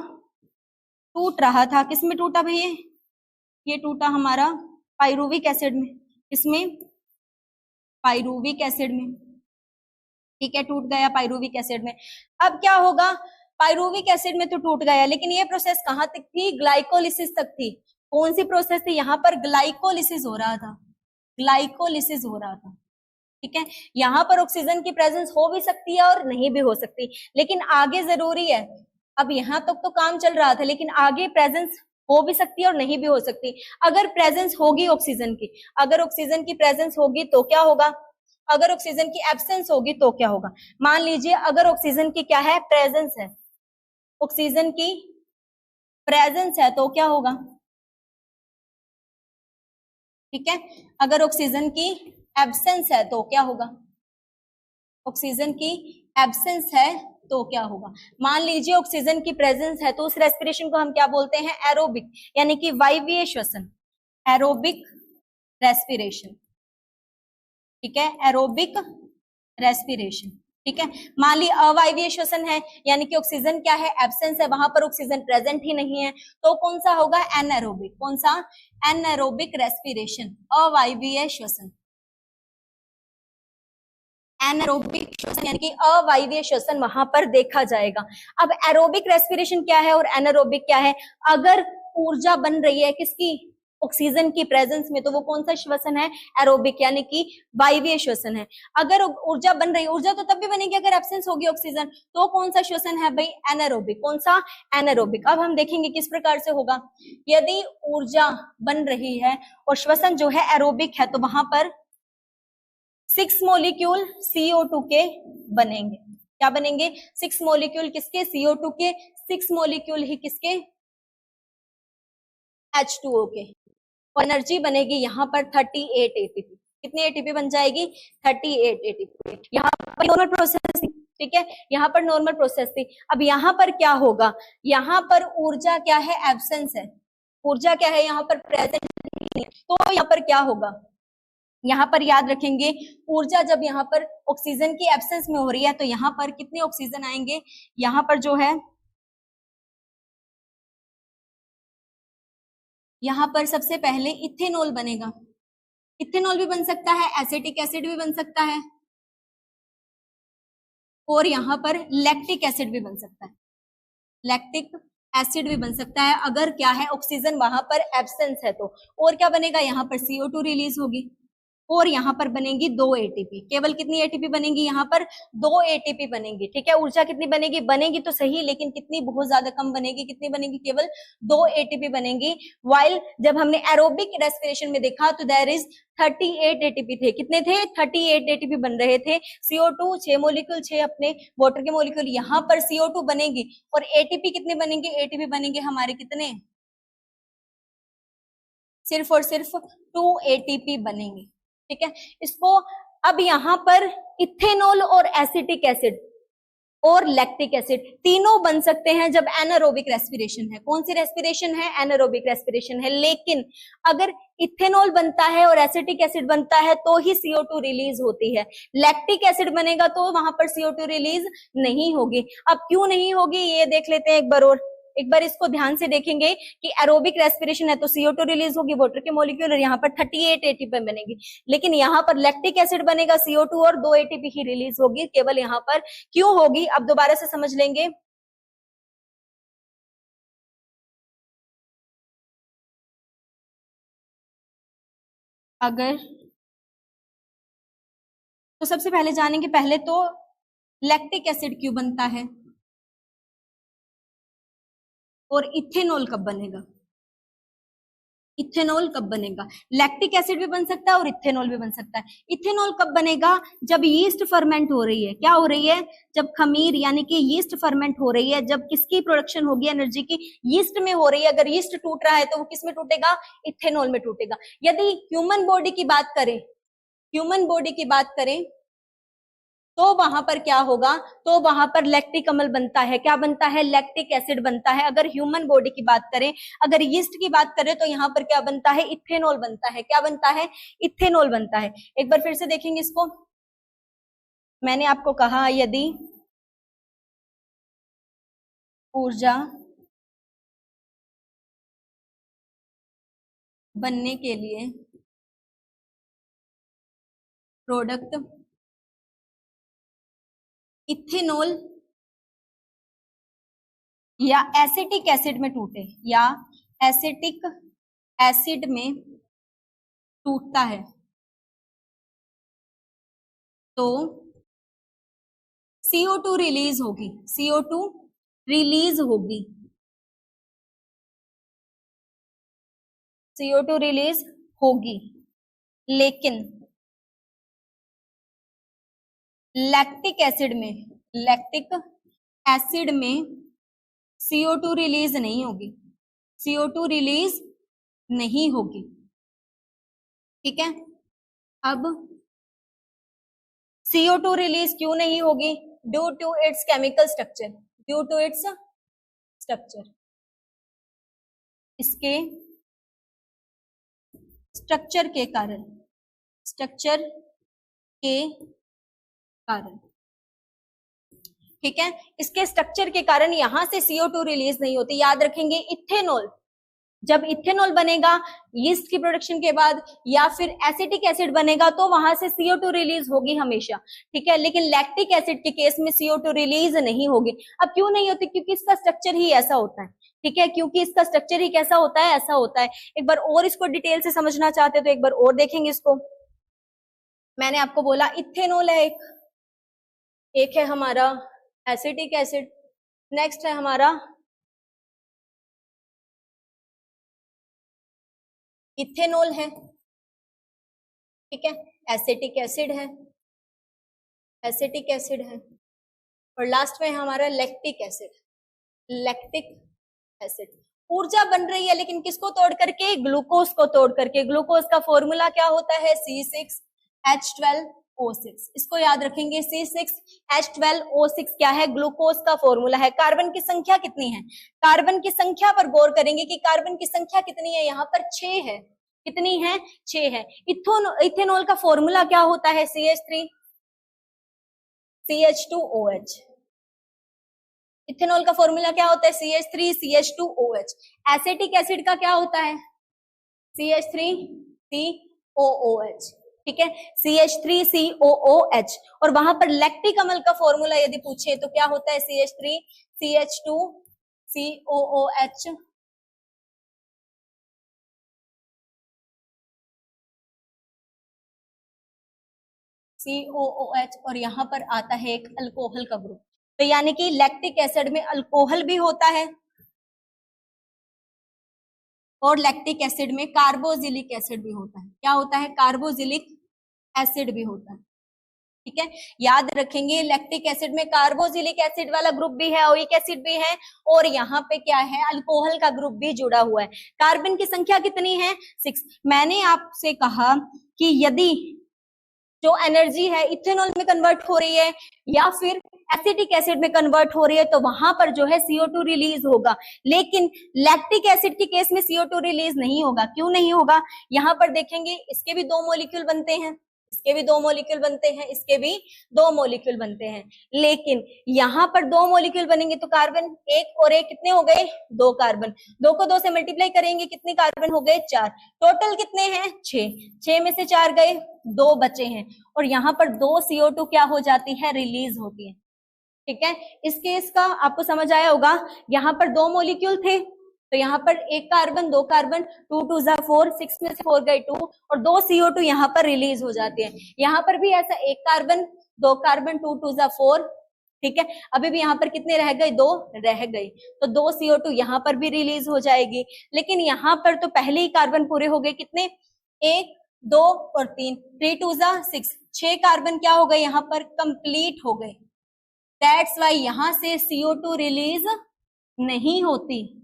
टूट रहा था, किसमें टूटा भैया, ये टूटा हमारा पाइरुविक एसिड में, इसमें पाइरुविक एसिड में, ठीक है, टूट गया पाइरुविक एसिड में। अब क्या होगा, पाइरुविक एसिड में तो टूट गया, लेकिन ये प्रोसेस कहां तक थी, ग्लाइकोलिसिस तक थी। कौन सी प्रोसेस थी, यहाँ पर ग्लाइकोलिसिस हो रहा था, ग्लाइकोलिसिस हो रहा था, ठीक है। यहाँ पर ऑक्सीजन की प्रेजेंस हो भी सकती है और नहीं भी हो सकती, लेकिन आगे जरूरी है। अब यहाँ तक तो काम चल रहा था, लेकिन आगे प्रेजेंस हो भी सकती है और नहीं भी हो सकती। अगर प्रेजेंस होगी ऑक्सीजन की, अगर ऑक्सीजन की प्रेजेंस होगी तो क्या होगा, अगर ऑक्सीजन की एब्सेंस होगी तो क्या होगा। मान लीजिए अगर ऑक्सीजन की क्या है, प्रेजेंस है, ऑक्सीजन की प्रेजेंस है तो क्या होगा, ठीक है। अगर ऑक्सीजन की एब्सेंस है तो क्या होगा, ऑक्सीजन की एब्सेंस है तो क्या होगा। मान लीजिए ऑक्सीजन की प्रेजेंस है तो उस रेस्पिरेशन को हम क्या बोलते हैं, एरोबिक, यानी कि वायवीय श्वसन, एरोबिक रेस्पिरेशन, ठीक है, एरोबिक रेस्पिरेशन, ठीक है। मान ली अवायवीय श्वसन है, यानी कि ऑक्सीजन क्या है, एब्सेंस है, वहां पर ऑक्सीजन प्रेजेंट ही नहीं है, तो कौन सा होगा, एनएरोबिक। कौन सा, एनएरोबिक रेस्पिरेशन, अवायवीय श्वसन, एनारोबिक श्वसन यानी कि अवायवीय श्वसन वहां पर देखा जाएगा। अब एरोबिक रेस्पिरेशन क्या है और एनारोबिक क्या है। अगर ऊर्जा बन रही है किसकी, ऑक्सीजन की प्रेजेंस में, तो वो कौन सा श्वसन है, एरोबिक यानी कि वायवीय श्वसन है। अगर ऊर्जा बन रही है, ऊर्जा तो तब भी बनेगी अगर एब्सेंस होगी ऑक्सीजन, तो कौन सा श्वसन है भाई, एनारोबिक। कौन सा, एनारोबिक। अब हम देखेंगे किस प्रकार से होगा। यदि ऊर्जा बन रही है और श्वसन जो है एरोबिक है, तो वहां पर 6 मॉलिक्यूल CO2 के बनेंगे। क्या बनेंगे, 6 मॉलिक्यूल किसके, CO2 के, 6 मॉलिक्यूल ही किसके, H2O के। और एनर्जी बनेगी यहाँ पर 38 ATP। कितनी ATP बन जाएगी, 38 ATP। यहाँ पर नॉर्मल प्रोसेस थी, ठीक है, यहाँ पर नॉर्मल प्रोसेस थी। अब यहाँ पर क्या होगा, यहाँ पर ऊर्जा क्या है, एब्सेंस है, ऊर्जा क्या है यहाँ पर, प्रेजेंट नहीं है। तो यहाँ पर क्या होगा, यहाँ पर याद रखेंगे ऊर्जा जब यहाँ पर ऑक्सीजन की एब्सेंस में हो रही है तो यहाँ पर कितने ऑक्सीजन आएंगे, यहाँ पर जो है यहाँ पर सबसे पहले इथेनॉल बनेगा। इथेनॉल भी बन सकता है, एसिटिक एसिड भी बन सकता है, और यहाँ पर लैक्टिक एसिड भी बन सकता है। लैक्टिक एसिड भी बन सकता है अगर क्या है ऑक्सीजन वहां पर एब्सेंस है तो। और क्या बनेगा, यहाँ पर CO2 रिलीज होगी और यहाँ पर बनेगी 2 ATP। केवल कितनी ATP बनेगी, यहाँ पर 2 ATP बनेगी। ठीक है, ऊर्जा कितनी बनेगी, बनेगी तो सही लेकिन कितनी, बहुत ज्यादा कम बनेगी। कितनी बनेगी, केवल 2 ATP बनेगी। वाइल जब हमने एरोबिक रेस्पिरेशन में देखा तो देयर इज 38 ATP थे। कितने थे, 38 ATP बन रहे थे। CO2 6 मोलिक्यूल, 6 अपने वाटर के मोलिक्यूल, यहाँ पर CO2 बनेगी और ATP कितने बनेंगे, ATP बनेंगे हमारे कितने, सिर्फ और सिर्फ 2 ATP बनेंगे। ठीक है, इसको अब यहाँ पर इथेनॉल और एसिटिक एसिड और लैक्टिक एसिड तीनों बन सकते हैं जब एनारोबिक रेस्पिरेशन है। कौन सी रेस्पिरेशन है, एनारोबिक रेस्पिरेशन है। लेकिन अगर इथेनॉल बनता है और एसिटिक एसिड बनता है तो ही CO2 रिलीज होती है। लैक्टिक एसिड बनेगा तो वहां पर CO2 रिलीज नहीं होगी। अब क्यों नहीं होगी ये देख लेते हैं एक बार, और एक बार इसको ध्यान से देखेंगे कि एरोबिक रेस्पिरेशन है तो CO2 रिलीज होगी, वाटर के मॉलिक्यूल, और यहाँ पर 38 ATP बनेगी। लेकिन यहाँ पर लैक्टिक एसिड बनेगा, CO2 और 2 ATP ही रिलीज होगी। केवल यहाँ पर क्यों होगी, अब दोबारा से समझ लेंगे। अगर तो सबसे पहले जानेंगे, पहले तो लैक्टिक एसिड क्यों बनता है और इथेनॉल कब बनेगा। इथेनॉल कब बनेगा, लैक्टिक एसिड भी बन सकता है और इथेनॉल भी बन सकता है। इथेनॉल कब बनेगा, जब यीस्ट फर्मेंट हो रही है। क्या हो रही है, जब खमीर यानी कि यीस्ट फर्मेंट हो रही है, जब किसकी प्रोडक्शन होगी, एनर्जी की, यीस्ट में हो रही है। अगर यीस्ट टूट रहा है तो वो किस में टूटेगा, इथेनॉल में टूटेगा। यदि ह्यूमन बॉडी की बात करें, ह्यूमन बॉडी की बात करें तो वहां पर क्या होगा, तो वहां पर लैक्टिक अम्ल बनता है। क्या बनता है, लैक्टिक एसिड बनता है। अगर ह्यूमन बॉडी की बात करें, अगर यीस्ट की बात करें तो यहाँ पर क्या बनता है, इथेनॉल बनता है। क्या बनता है, इथेनॉल बनता है। एक बार फिर से देखेंगे इसको। मैंने आपको कहा यदि ऊर्जा बनने के लिए प्रोडक्ट इथेनॉल या एसिटिक एसिड में टूटे, या एसिटिक एसिड में टूटता है तो CO2 रिलीज होगी। CO2 रिलीज होगी, CO2 रिलीज होगी। लेकिन लैक्टिक एसिड में, लैक्टिक एसिड में CO2 रिलीज नहीं होगी, CO2 रिलीज नहीं होगी। ठीक है, अब CO2 रिलीज क्यों नहीं होगी, due to its chemical structure. Due to its structure, इसके स्ट्रक्चर के कारण, स्ट्रक्चर के कारण। ठीक है, इसके स्ट्रक्चर के कारण यहां से CO2 रिलीज नहीं होती। याद रखेंगे, इथेनॉल, जब इथेनॉल बनेगा यीस्ट की प्रोडक्शन के बाद, या फिर एसिटिक एसिड बनेगा तो वहां से CO2 रिलीज होगी हमेशा। ठीक है, लेकिन लैक्टिक एसिड के केस में CO2 रिलीज नहीं होगी। अब क्यों नहीं होती, क्योंकि इसका स्ट्रक्चर ही ऐसा होता है। ठीक है, क्योंकि इसका स्ट्रक्चर ही कैसा होता है, ऐसा होता है। एक बार और इसको डिटेल से समझना चाहते हो तो एक बार और देखेंगे इसको। मैंने आपको बोला इथेनॉल है एक है हमारा एसिटिक एसिड, नेक्स्ट है हमारा इथेनॉल है। ठीक है, एसिटिक एसिड है, एसिटिक एसिड है, और लास्ट में हमारा लैक्टिक एसिड, लैक्टिक एसिड। ऊर्जा बन रही है लेकिन किसको तोड़ करके, ग्लूकोज को तोड़ करके। ग्लूकोज का फॉर्मूला क्या होता है, C6H12O6। इसको याद रखेंगे, C6H12O6 क्या है, ग्लूकोज का फॉर्मूला है। कार्बन की संख्या कितनी है, कार्बन की संख्या पर गौर करेंगे कि कार्बन की संख्या कितनी है, यहाँ पर 6 है। कितनी है? 6 है। इथेनॉल का फॉर्मूला क्या होता है? CH3 CH2OH। इथेनॉल का फॉर्मूला क्या होता है? CH3 CH2OH। एसिटिक एसिड का क्या होता है? CH3COOH। ठीक है, CH3COOH। और वहां पर लैक्टिक अम्ल का फॉर्मूला यदि पूछे तो क्या होता है? CH3CH2COOH। COOH। और यहाँ पर आता है एक अल्कोहल का ग्रुप। तो यानी कि लैक्टिक एसिड में अल्कोहल भी होता है और लैक्टिक एसिड में कार्बोजिलिक एसिड भी होता है। क्या होता है? कार्बोजिलिक एसिड भी होता है। ठीक है, याद रखेंगे लैक्टिक एसिड में कार्बोजिलिक एसिड वाला ग्रुप भी है, ओइक एसिड भी है, और यहाँ पे क्या है? अल्कोहल का ग्रुप भी जुड़ा हुआ है। कार्बन की संख्या कितनी है? 6। मैंने आपसे कहा कि यदि जो एनर्जी है इथेनॉल में कन्वर्ट हो रही है या फिर एसिटिक एसिड में कन्वर्ट हो रही है तो वहां पर जो है CO2 रिलीज होगा, लेकिन लैक्टिक एसिड के केस में CO2 रिलीज नहीं होगा। क्यों नहीं होगा? यहाँ पर देखेंगे इसके भी 2 मॉलिक्यूल बनते हैं, इसके भी 2 मॉलिक्यूल बनते हैं, इसके भी 2 मॉलिक्यूल बनते हैं, लेकिन यहाँ पर 2 मॉलिक्यूल बनेंगे तो कार्बन एक और एक कितने हो गए? 2 कार्बन। 2 को 2 से मल्टीप्लाई करेंगे, कितने कार्बन हो गए? 4। टोटल कितने हैं? 6। 6 में से 4 गए, 2 बचे हैं, और यहाँ पर 2 CO2 क्या हो जाती है? रिलीज होती है। ठीक है, इस केस का आपको समझ आया होगा। यहाँ पर 2 मॉलिक्यूल थे तो यहाँ पर 1 कार्बन 2 कार्बन, 2 2 जा 4, 6 में से 4 गए 2, और 2 CO2 यहाँ पर रिलीज हो जाते हैं। यहाँ पर भी ऐसा 1 कार्बन 2 कार्बन, 2 2 जा 4। ठीक है, अभी भी यहाँ पर कितने रह गए? 2 रह गए, तो 2 CO2 यहाँ पर भी रिलीज हो जाएगी। लेकिन यहाँ पर तो पहले ही कार्बन पूरे हो गए, कितने? 1 2 और 3, 3 2 जा 6, 6 कार्बन क्या हो गए? यहाँ पर कंप्लीट हो गए। दैट्स वाई यहां से CO2 रिलीज नहीं होती।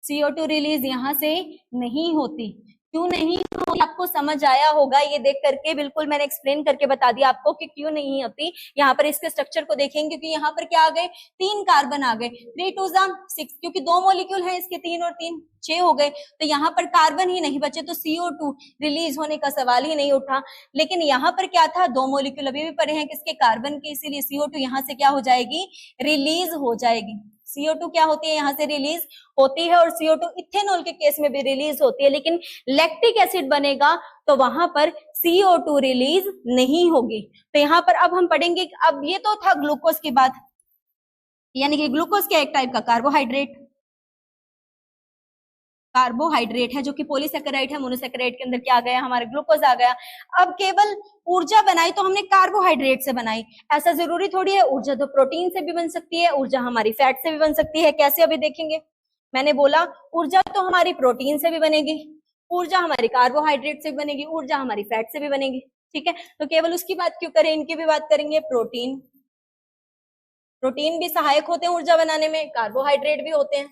CO2 रिलीज यहां से नहीं होती। क्यों नहीं होती? आपको समझ आया होगा ये देख करके, बिल्कुल मैंने एक्सप्लेन करके बता दिया आपको कि क्यों नहीं होती। यहाँ पर इसके स्ट्रक्चर को देखेंगे, क्योंकि यहाँ पर क्या आ गए? 3 कार्बन आ गए, 3 2 जा 6, क्योंकि 2 मॉलिक्यूल हैं इसके, 3 और 3 6 हो गए, तो यहाँ पर कार्बन ही नहीं बचे, तो CO2 रिलीज होने का सवाल ही नहीं उठा। लेकिन यहाँ पर क्या था? 2 मॉलिक्यूल अभी भी पड़े हैं किसके? कार्बन के, इसीलिए CO2 यहाँ से क्या हो जाएगी? रिलीज हो जाएगी। CO2 क्या होती है? यहाँ से रिलीज होती है, और CO2 इथेनॉल के केस में भी रिलीज होती है, लेकिन लैक्टिक एसिड बनेगा तो वहां पर CO2 रिलीज नहीं होगी। तो यहाँ पर अब हम पढ़ेंगे, अब ये तो था ग्लूकोज की बात, यानी कि ग्लूकोज क्या? एक टाइप का कार्बोहाइड्रेट है, जो कि पॉलीसेकेराइड है। मोनोसेकेराइड के अंदर क्या आ गया? हमारे ग्लूकोज आ गया। अब केवल ऊर्जा बनाई तो हमने कार्बोहाइड्रेट से बनाई, ऐसा जरूरी थोड़ी है। ऊर्जा तो प्रोटीन से भी बन सकती है, ऊर्जा हमारी फैट से भी बन सकती है। कैसे? अभी देखेंगे। मैंने बोला ऊर्जा तो हमारी प्रोटीन से भी बनेगी, ऊर्जा हमारी कार्बोहाइड्रेट से भी बनेगी, ऊर्जा हमारी फैट से भी बनेगी। ठीक है, तो केवल उसकी बात क्यों करें, इनकी भी बात करेंगे। प्रोटीन भी सहायक होते हैं ऊर्जा बनाने में, कार्बोहाइड्रेट भी होते हैं।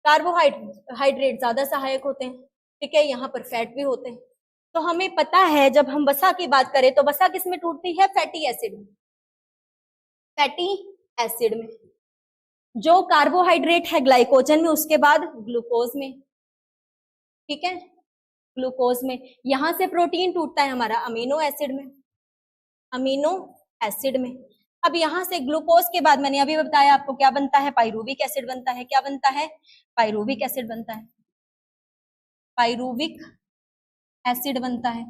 कार्बोहाइड्रेट ज्यादा सहायक होते हैं। ठीक है, यहाँ पर फैट भी होते हैं। तो हमें पता है जब हम वसा की बात करें तो वसा किस में टूटती है? फैटी एसिड में। फैटी एसिड में। जो कार्बोहाइड्रेट है ग्लाइकोजन में, उसके बाद ग्लूकोज में। ठीक है, ग्लूकोज में। यहां से प्रोटीन टूटता है हमारा अमीनो एसिड में, अमीनो एसिड में। अब यहां से ग्लूकोज के बाद मैंने अभी बताया आपको क्या बनता है? पाइरूविक एसिड बनता है। क्या बनता है? पाइरूविक एसिड बनता है। पाइरूविक एसिड बनता है।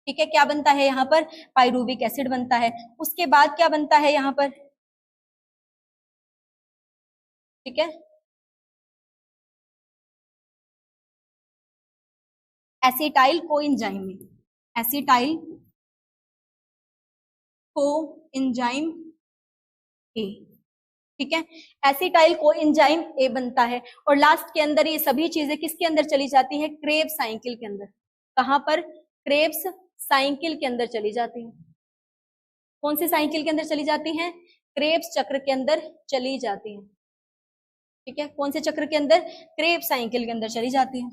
ठीक है, क्या बनता है यहाँ पर? पाइरूविक एसिड बनता है। उसके बाद क्या बनता है यहाँ पर? ठीक है, एसिटाइल कोएंजाइम में, एसिटाइल कोएंजाइम ए। ठीक है, एसिटाइल कोएंजाइम ए बनता है। और लास्ट के अंदर ये सभी चीजें किसके अंदर चली जाती है? क्रेब्स साइकिल के अंदर। कहां पर? क्रेब्स साइकिल के अंदर चली जाती है। कौन सी साइकिल के अंदर चली जाती है? क्रेब्स चक्र के अंदर चली जाती है। ठीक है, कौन से चक्र के अंदर? क्रेब्स साइकिल के अंदर चली जाती है।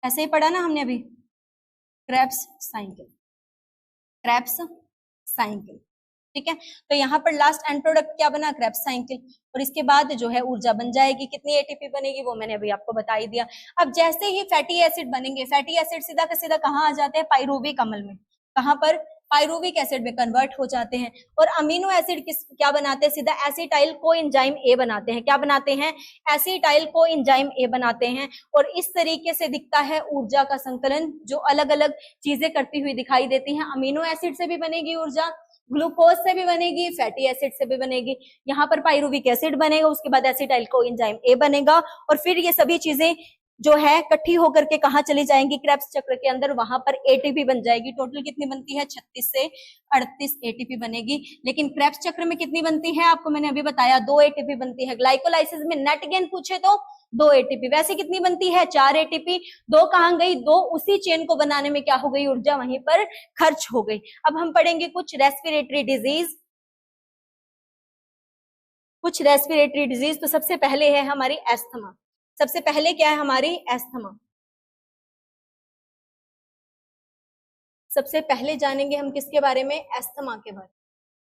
ऐसे ही पढ़ा ना हमने अभी, क्रेब्स साइकिल, क्रेब्स साइकिल। ठीक है। तो यहाँ पर लास्ट एंड प्रोडक्ट क्या बना, क्रेब्स साइकिल, और इसके बाद जो है ऊर्जा बन जाएगी। कितनी एटीपी बनेगी वो मैंने अभी आपको बता ही दिया। अब जैसे ही फैटी एसिड बनेंगे, फैटी एसिड सीधा का सीधा कहाँ आ जाते हैं, पाइरुविक अम्ल में। कहाँ पर, पाइरुविक एसिड में कन्वर्ट हो जाते हैं। और अमीनो एसिड क्या बनाते हैं, सीधा एसिटाइल कोएंजाइम ए बनाते हैं। क्या बनाते हैं, एसिटाइल कोएंजाइम ए बनाते हैं। और इस तरीके से दिखता है ऊर्जा का संकलन, जो अलग अलग चीजें करती हुई दिखाई देती हैं। अमीनो एसिड से भी बनेगी ऊर्जा, ग्लूकोज से भी बनेगी, फैटी एसिड से भी बनेगी। यहाँ पर पाइरुविक एसिड बनेगा, उसके बाद एसिटाइल कोएंजाइम ए बनेगा, और फिर ये सभी चीजें जो है इकट्ठी होकर के कहाँ चली जाएंगी, क्रेब्स चक्र के अंदर, वहां पर एटीपी बन जाएगी। टोटल कितनी बनती है, 36 से 38 एटीपी बनेगी। लेकिन क्रेब्स चक्र में कितनी बनती है, आपको मैंने अभी बताया 2 एटीपी बनती है। ग्लाइकोलाइसिस में नेट गेन पूछे तो 2 एटीपी। वैसे कितनी बनती है, 4 एटीपी। 2 कहाँ गई, 2 उसी चेन को बनाने में क्या हो गई, ऊर्जा वहीं पर खर्च हो गई। अब हम पढ़ेंगे कुछ रेस्पिरेटरी डिजीज, कुछ रेस्पिरेटरी डिजीज। तो सबसे पहले है हमारी एस्थमा। सबसे पहले क्या है हमारी, एस्थमा। सबसे पहले जानेंगे हम किसके बारे में, एस्थमा के बारे में।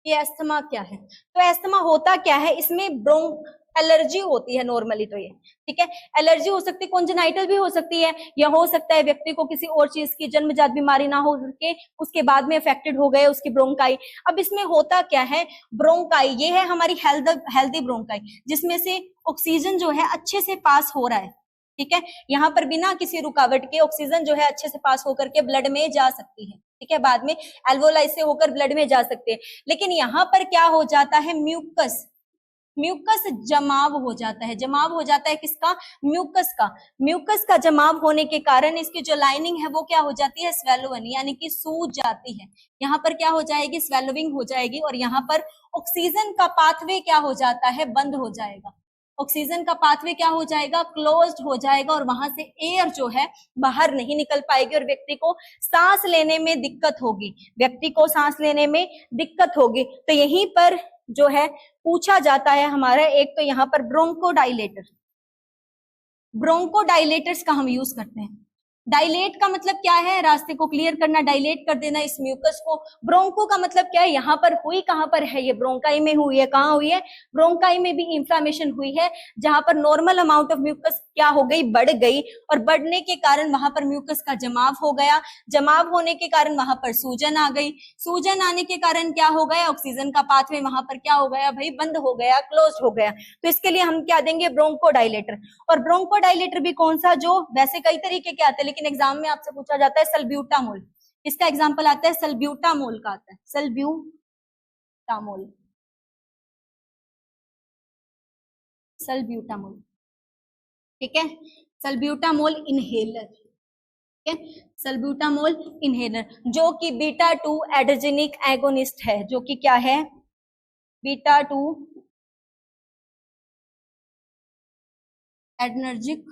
ये एस्थमा क्या है, तो एस्थमा होता क्या है, इसमें ब्रोंक एलर्जी होती है नॉर्मली। तो ये ठीक है, एलर्जी हो सकती है, कॉन्जेनाइटल भी हो सकती है, या हो सकता है व्यक्ति को किसी और चीज की जन्मजात बीमारी ना हो के उसके बाद में अफेक्टेड हो गए उसकी ब्रोंकाई। अब इसमें होता क्या है, ब्रोंकाई ये है हमारी हेल्दी ब्रोंकाई, जिसमें से ऑक्सीजन जो है अच्छे से पास हो रहा है। ठीक है, यहाँ पर बिना किसी रुकावट के ऑक्सीजन जो है अच्छे से पास होकर के ब्लड में जा सकती है। ठीक है, बाद में एल्वोलाई से होकर ब्लड में जा सकते हैं। लेकिन यहाँ पर क्या हो जाता है, म्यूकस जमाव हो जाता है। जमाव हो जाता है किसका, म्यूकस का जमाव होने के कारण इसकी जो लाइनिंग है वो क्या हो जाती है, स्वेलोवन, यानी कि सूज जाती है। यहाँ पर क्या हो जाएगी, स्वेलोविंग हो जाएगी, और यहाँ पर ऑक्सीजन का पाथवे क्या हो जाता है, बंद हो जाएगा। ऑक्सीजन का पाथवे क्या हो जाएगा, क्लोज्ड हो जाएगा, और वहां से एयर जो है बाहर नहीं निकल पाएगी, और व्यक्ति को सांस लेने में दिक्कत होगी, तो यहीं पर जो है पूछा जाता है हमारा एक, तो यहाँ पर ब्रोंकोडाइलेटर्स का हम यूज करते हैं। डायलेट का मतलब क्या है, रास्ते को क्लियर करना, डायलेट कर देना इस म्यूकस को। ब्रोंको का मतलब क्या है, यहाँ पर हुई कहाँ पर है, ये ब्रोंकाई में हुई है। कहाँ हुई है, ब्रोंकाई में भी इंफ्लामेशन हुई है, जहां पर नॉर्मल अमाउंट ऑफ म्यूकस क्या हो गई, बढ़ गई, और बढ़ने के कारण वहां पर म्यूकस का जमाव हो गया। जमाव होने के कारण वहां पर सूजन आ गई। सूजन आने के कारण क्या हो गया, ऑक्सीजन का पाथवे वहां पर क्या हो गया भाई, बंद हो गया, क्लोज हो गया। तो इसके लिए हम क्या देंगे, ब्रोंकोडाइलेटर। और ब्रोंकोडाइलेटर भी कौन सा, जो वैसे कई तरीके के आते हैं, लेकिन एग्जाम में आपसे पूछा जाता है सल्ब्यूटामोल। इसका एग्जाम्पल आता है सल्ब्यूटामोल का, आता है सल्ब्यूटामोल। ठीक है, सल्ब्यूटामोल इनहेलर। ठीक है, सल्ब्यूटामोल इनहेलर, जो कि बीटा 2 एड्रेजेनिक एगोनिस्ट है, जो कि क्या है, बीटा 2 एडर्जिक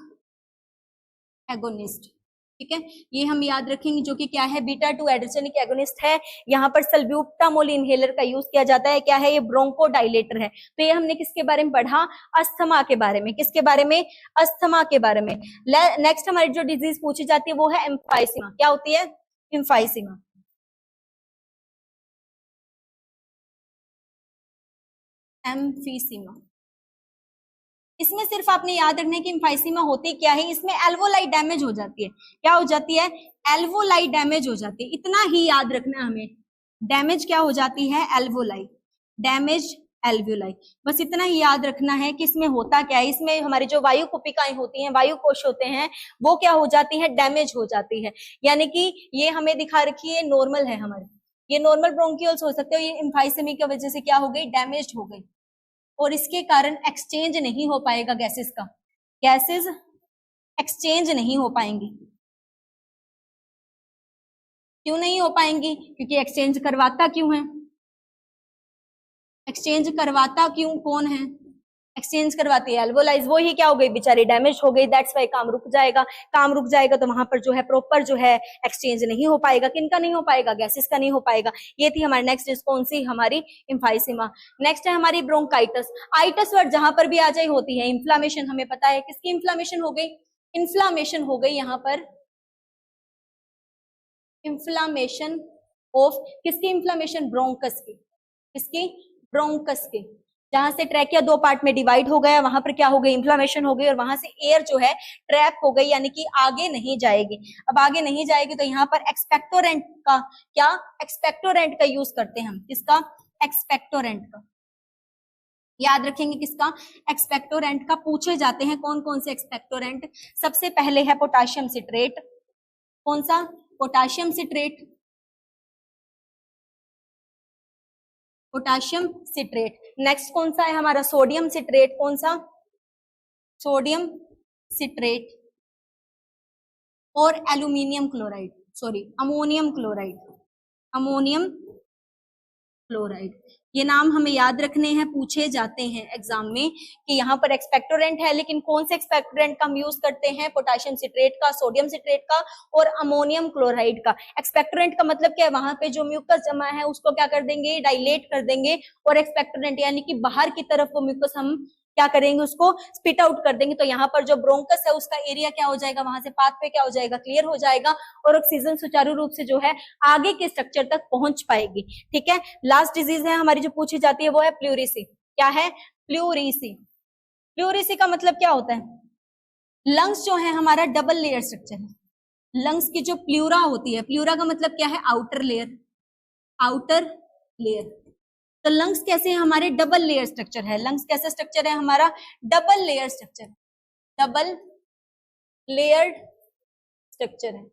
एगोनिस्ट। ठीक है, ये हम याद रखेंगे, जो कि क्या है, बीटा 2 एड्रेजेनिक एगोनिस्ट है। यहाँ पर सल्ब्यूटामोल इनहेलर का यूज किया जाता है। क्या है, ये ब्रोंकोडाइलेटर है। तो ये हमने किसके बारे में पढ़ा, अस्थमा के बारे में। किसके बारे में, अस्थमा के बारे में। नेक्स्ट हमारी जो डिजीज पूछी जाती है वो है एम्फाइसीमा। क्या होती है, एम्फाइसीमा। एम्फीसीमा, इसमें सिर्फ आपने याद रखना है कि एम्फाइसीमा होती क्या है, इसमें एल्वोलाई डैमेज हो जाती है। क्या हो जाती है, एल्वोलाई डैमेज हो जाती है, इतना ही याद रखना है हमें। डैमेज क्या हो जाती है, एल्वोलाई, डैमेज एल्वोलाई, बस इतना ही याद रखना है कि इसमें होता क्या है। इसमें हमारी जो वायु कुपिकाएं होती हैं, वायु कोश होते हैं, वो क्या हो जाती है, डैमेज हो जाती है। यानी कि ये हमें दिखा रखी है, नॉर्मल है हमारे, ये नॉर्मल ब्रोंकियल्स हो सकते हैं, ये एम्फाइसेमी की वजह से क्या हो गई, डैमेज हो गई, और इसके कारण एक्सचेंज नहीं हो पाएगा गैसेस का, गैसेस एक्सचेंज नहीं हो पाएंगी। क्यों नहीं हो पाएंगी, क्योंकि एक्सचेंज करवाता क्यों है, एक्सचेंज करवाता क्यों कौन है, एक्सचेंज करवाती है एल्वोलाइज, वो ही क्या हो गई बेचारी, डैमेज हो गई, दैट्स वाई काम रुक जाएगा। काम रुक जाएगा तो वहां पर जो है प्रॉपर जो है एक्सचेंज नहीं हो पाएगा। किनका नहीं हो पाएगा, गैसेस का नहीं हो पाएगा। ये थी हमारी नेक्स्ट कौन सी, हमारी एम्फाइसीमा। नेक्स्ट है हमारी ब्रोंकाइटिस। आइटस वर्ड जहां पर भी आ जाए होती है इन्फ्लामेशन, हमें पता है किसकी इन्फ्लामेशन हो गई, इन्फ्लामेशन हो गई यहाँ पर, इन्फ्लामेशन ऑफ किसकी, इन्फ्लामेशन ब्रोंकस की। इसकी ब्रोंकस के, जहां से ट्रैकिया दो पार्ट में डिवाइड हो गया, वहां पर क्या हो गई, इन्फ्लामेशन हो गई और वहां से एयर जो है ट्रैप हो गई, यानी कि आगे नहीं जाएगी। अब आगे नहीं जाएगी तो यहाँ पर एक्सपेक्टोरेंट का क्या, एक्सपेक्टोरेंट का यूज करते हैं हम, किसका, एक्सपेक्टोरेंट का, याद रखेंगे किसका, एक्सपेक्टोरेंट का। पूछे जाते हैं कौन कौन से एक्सपेक्टोरेंट, सबसे पहले है पोटाशियम सिट्रेट, कौन सा, potassium citrate, potassium citrate. Next कौन सा है हमारा, सोडियम सिट्रेट, कौन सा, सोडियम सिट्रेट, और aluminium chloride, sorry ammonium chloride, ammonium chloride. ये नाम हमें याद रखने हैं, पूछे जाते हैं एग्जाम में कि यहाँ पर एक्सपेक्टोरेंट है, लेकिन कौन से एक्सपेक्टोरेंट का हम यूज करते हैं, पोटाशियम सिट्रेट का, सोडियम सिट्रेट का और अमोनियम क्लोराइड का। एक्सपेक्टोरेंट का मतलब क्या है, वहां पे जो म्यूकस जमा है उसको क्या कर देंगे, डायलेट कर देंगे, और एक्सपेक्टोरेंट यानी कि बाहर की तरफ वो म्यूकस हम क्या करेंगे, उसको स्पिट आउट कर देंगे। तो यहाँ पर जो ब्रोंकस है उसका एरिया क्या हो जाएगा, वहां से पाथवे क्या हो जाएगा, क्लियर हो जाएगा, और ऑक्सीजन सुचारू रूप से जो है आगे के स्ट्रक्चर तक पहुंच पाएगी। ठीक है, लास्ट डिजीज है हमारी जो पूछी जाती है वो है प्लूरिसी। क्या है, प्लूरिसी। प्लूरिसी का मतलब क्या होता है, लंग्स जो है हमारा डबल लेयर स्ट्रक्चर है। लंग्स की जो प्लूरा होती है, प्लूरा का मतलब क्या है, आउटर लेयर, आउटर लेयर। तो लंग्स कैसे है हमारे, डबल लेयर स्ट्रक्चर है। लंग्स कैसा स्ट्रक्चर है हमारा, double layer structure, double layered structure है।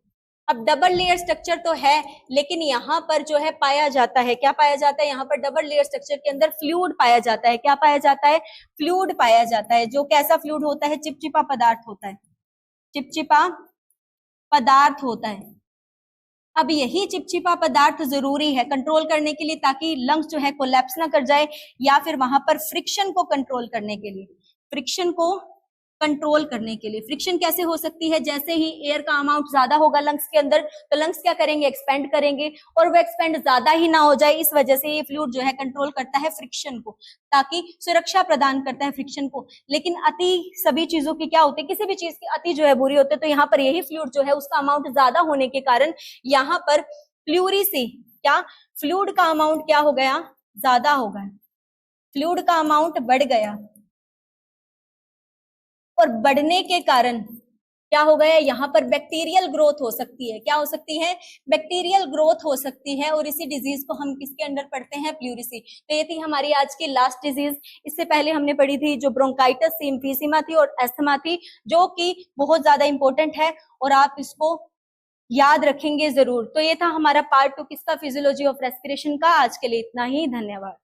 अब डबल लेयर स्ट्रक्चर तो है, लेकिन यहाँ पर जो है पाया जाता है, क्या पाया जाता है, यहाँ पर डबल लेयर स्ट्रक्चर के अंदर फ्लूइड पाया जाता है। क्या पाया जाता है, फ्लूइड पाया जाता है। जो कैसा फ्लूइड होता है, चिपचिपा पदार्थ होता है, चिपचिपा पदार्थ होता है। अब यही चिपचिपा पदार्थ जरूरी है कंट्रोल करने के लिए, ताकि लंग्स जो है कोलैप्स ना कर जाए, या फिर वहां पर फ्रिक्शन को कंट्रोल करने के लिए, फ्रिक्शन को कंट्रोल करने के लिए। फ्रिक्शन कैसे हो सकती है, जैसे ही एयर का अमाउंट ज्यादा होगा लंग्स के अंदर, तो लंग्स क्या करेंगे, एक्सपेंड करेंगे, और वो एक्सपेंड ज्यादा ही ना हो जाए, इस वजह से ये फ्लूइड जो है कंट्रोल करता है फ्रिक्शन को, ताकि सुरक्षा प्रदान करता है फ्रिक्शन को। लेकिन अति सभी चीजों की क्या होती है, किसी भी चीज की अति जो है बुरी होती है। तो यहाँ पर यही फ्लूइड जो है उसका अमाउंट ज्यादा होने के कारण यहाँ पर प्लूरिसी, क्या, फ्लूइड का अमाउंट क्या हो गया, ज्यादा हो गया, फ्लूइड का अमाउंट बढ़ गया, और बढ़ने के कारण क्या हो गया, यहाँ पर बैक्टीरियल ग्रोथ हो सकती है। क्या हो सकती है, बैक्टीरियल ग्रोथ हो सकती है, और इसी डिजीज को हम किसके अंडर पढ़ते हैं, प्लूरिसी। तो ये थी हमारी आज की लास्ट डिजीज। इससे पहले हमने पढ़ी थी जो ब्रोंकाइटिस थी, एम्फीसीमा थी और अस्थमा थी, जो कि बहुत ज्यादा इंपॉर्टेंट है और आप इसको याद रखेंगे जरूर। तो ये था हमारा पार्ट 2 किसका, फिजियोलॉजी ऑफ रेस्पिरेशन का। आज के लिए इतना ही, धन्यवाद।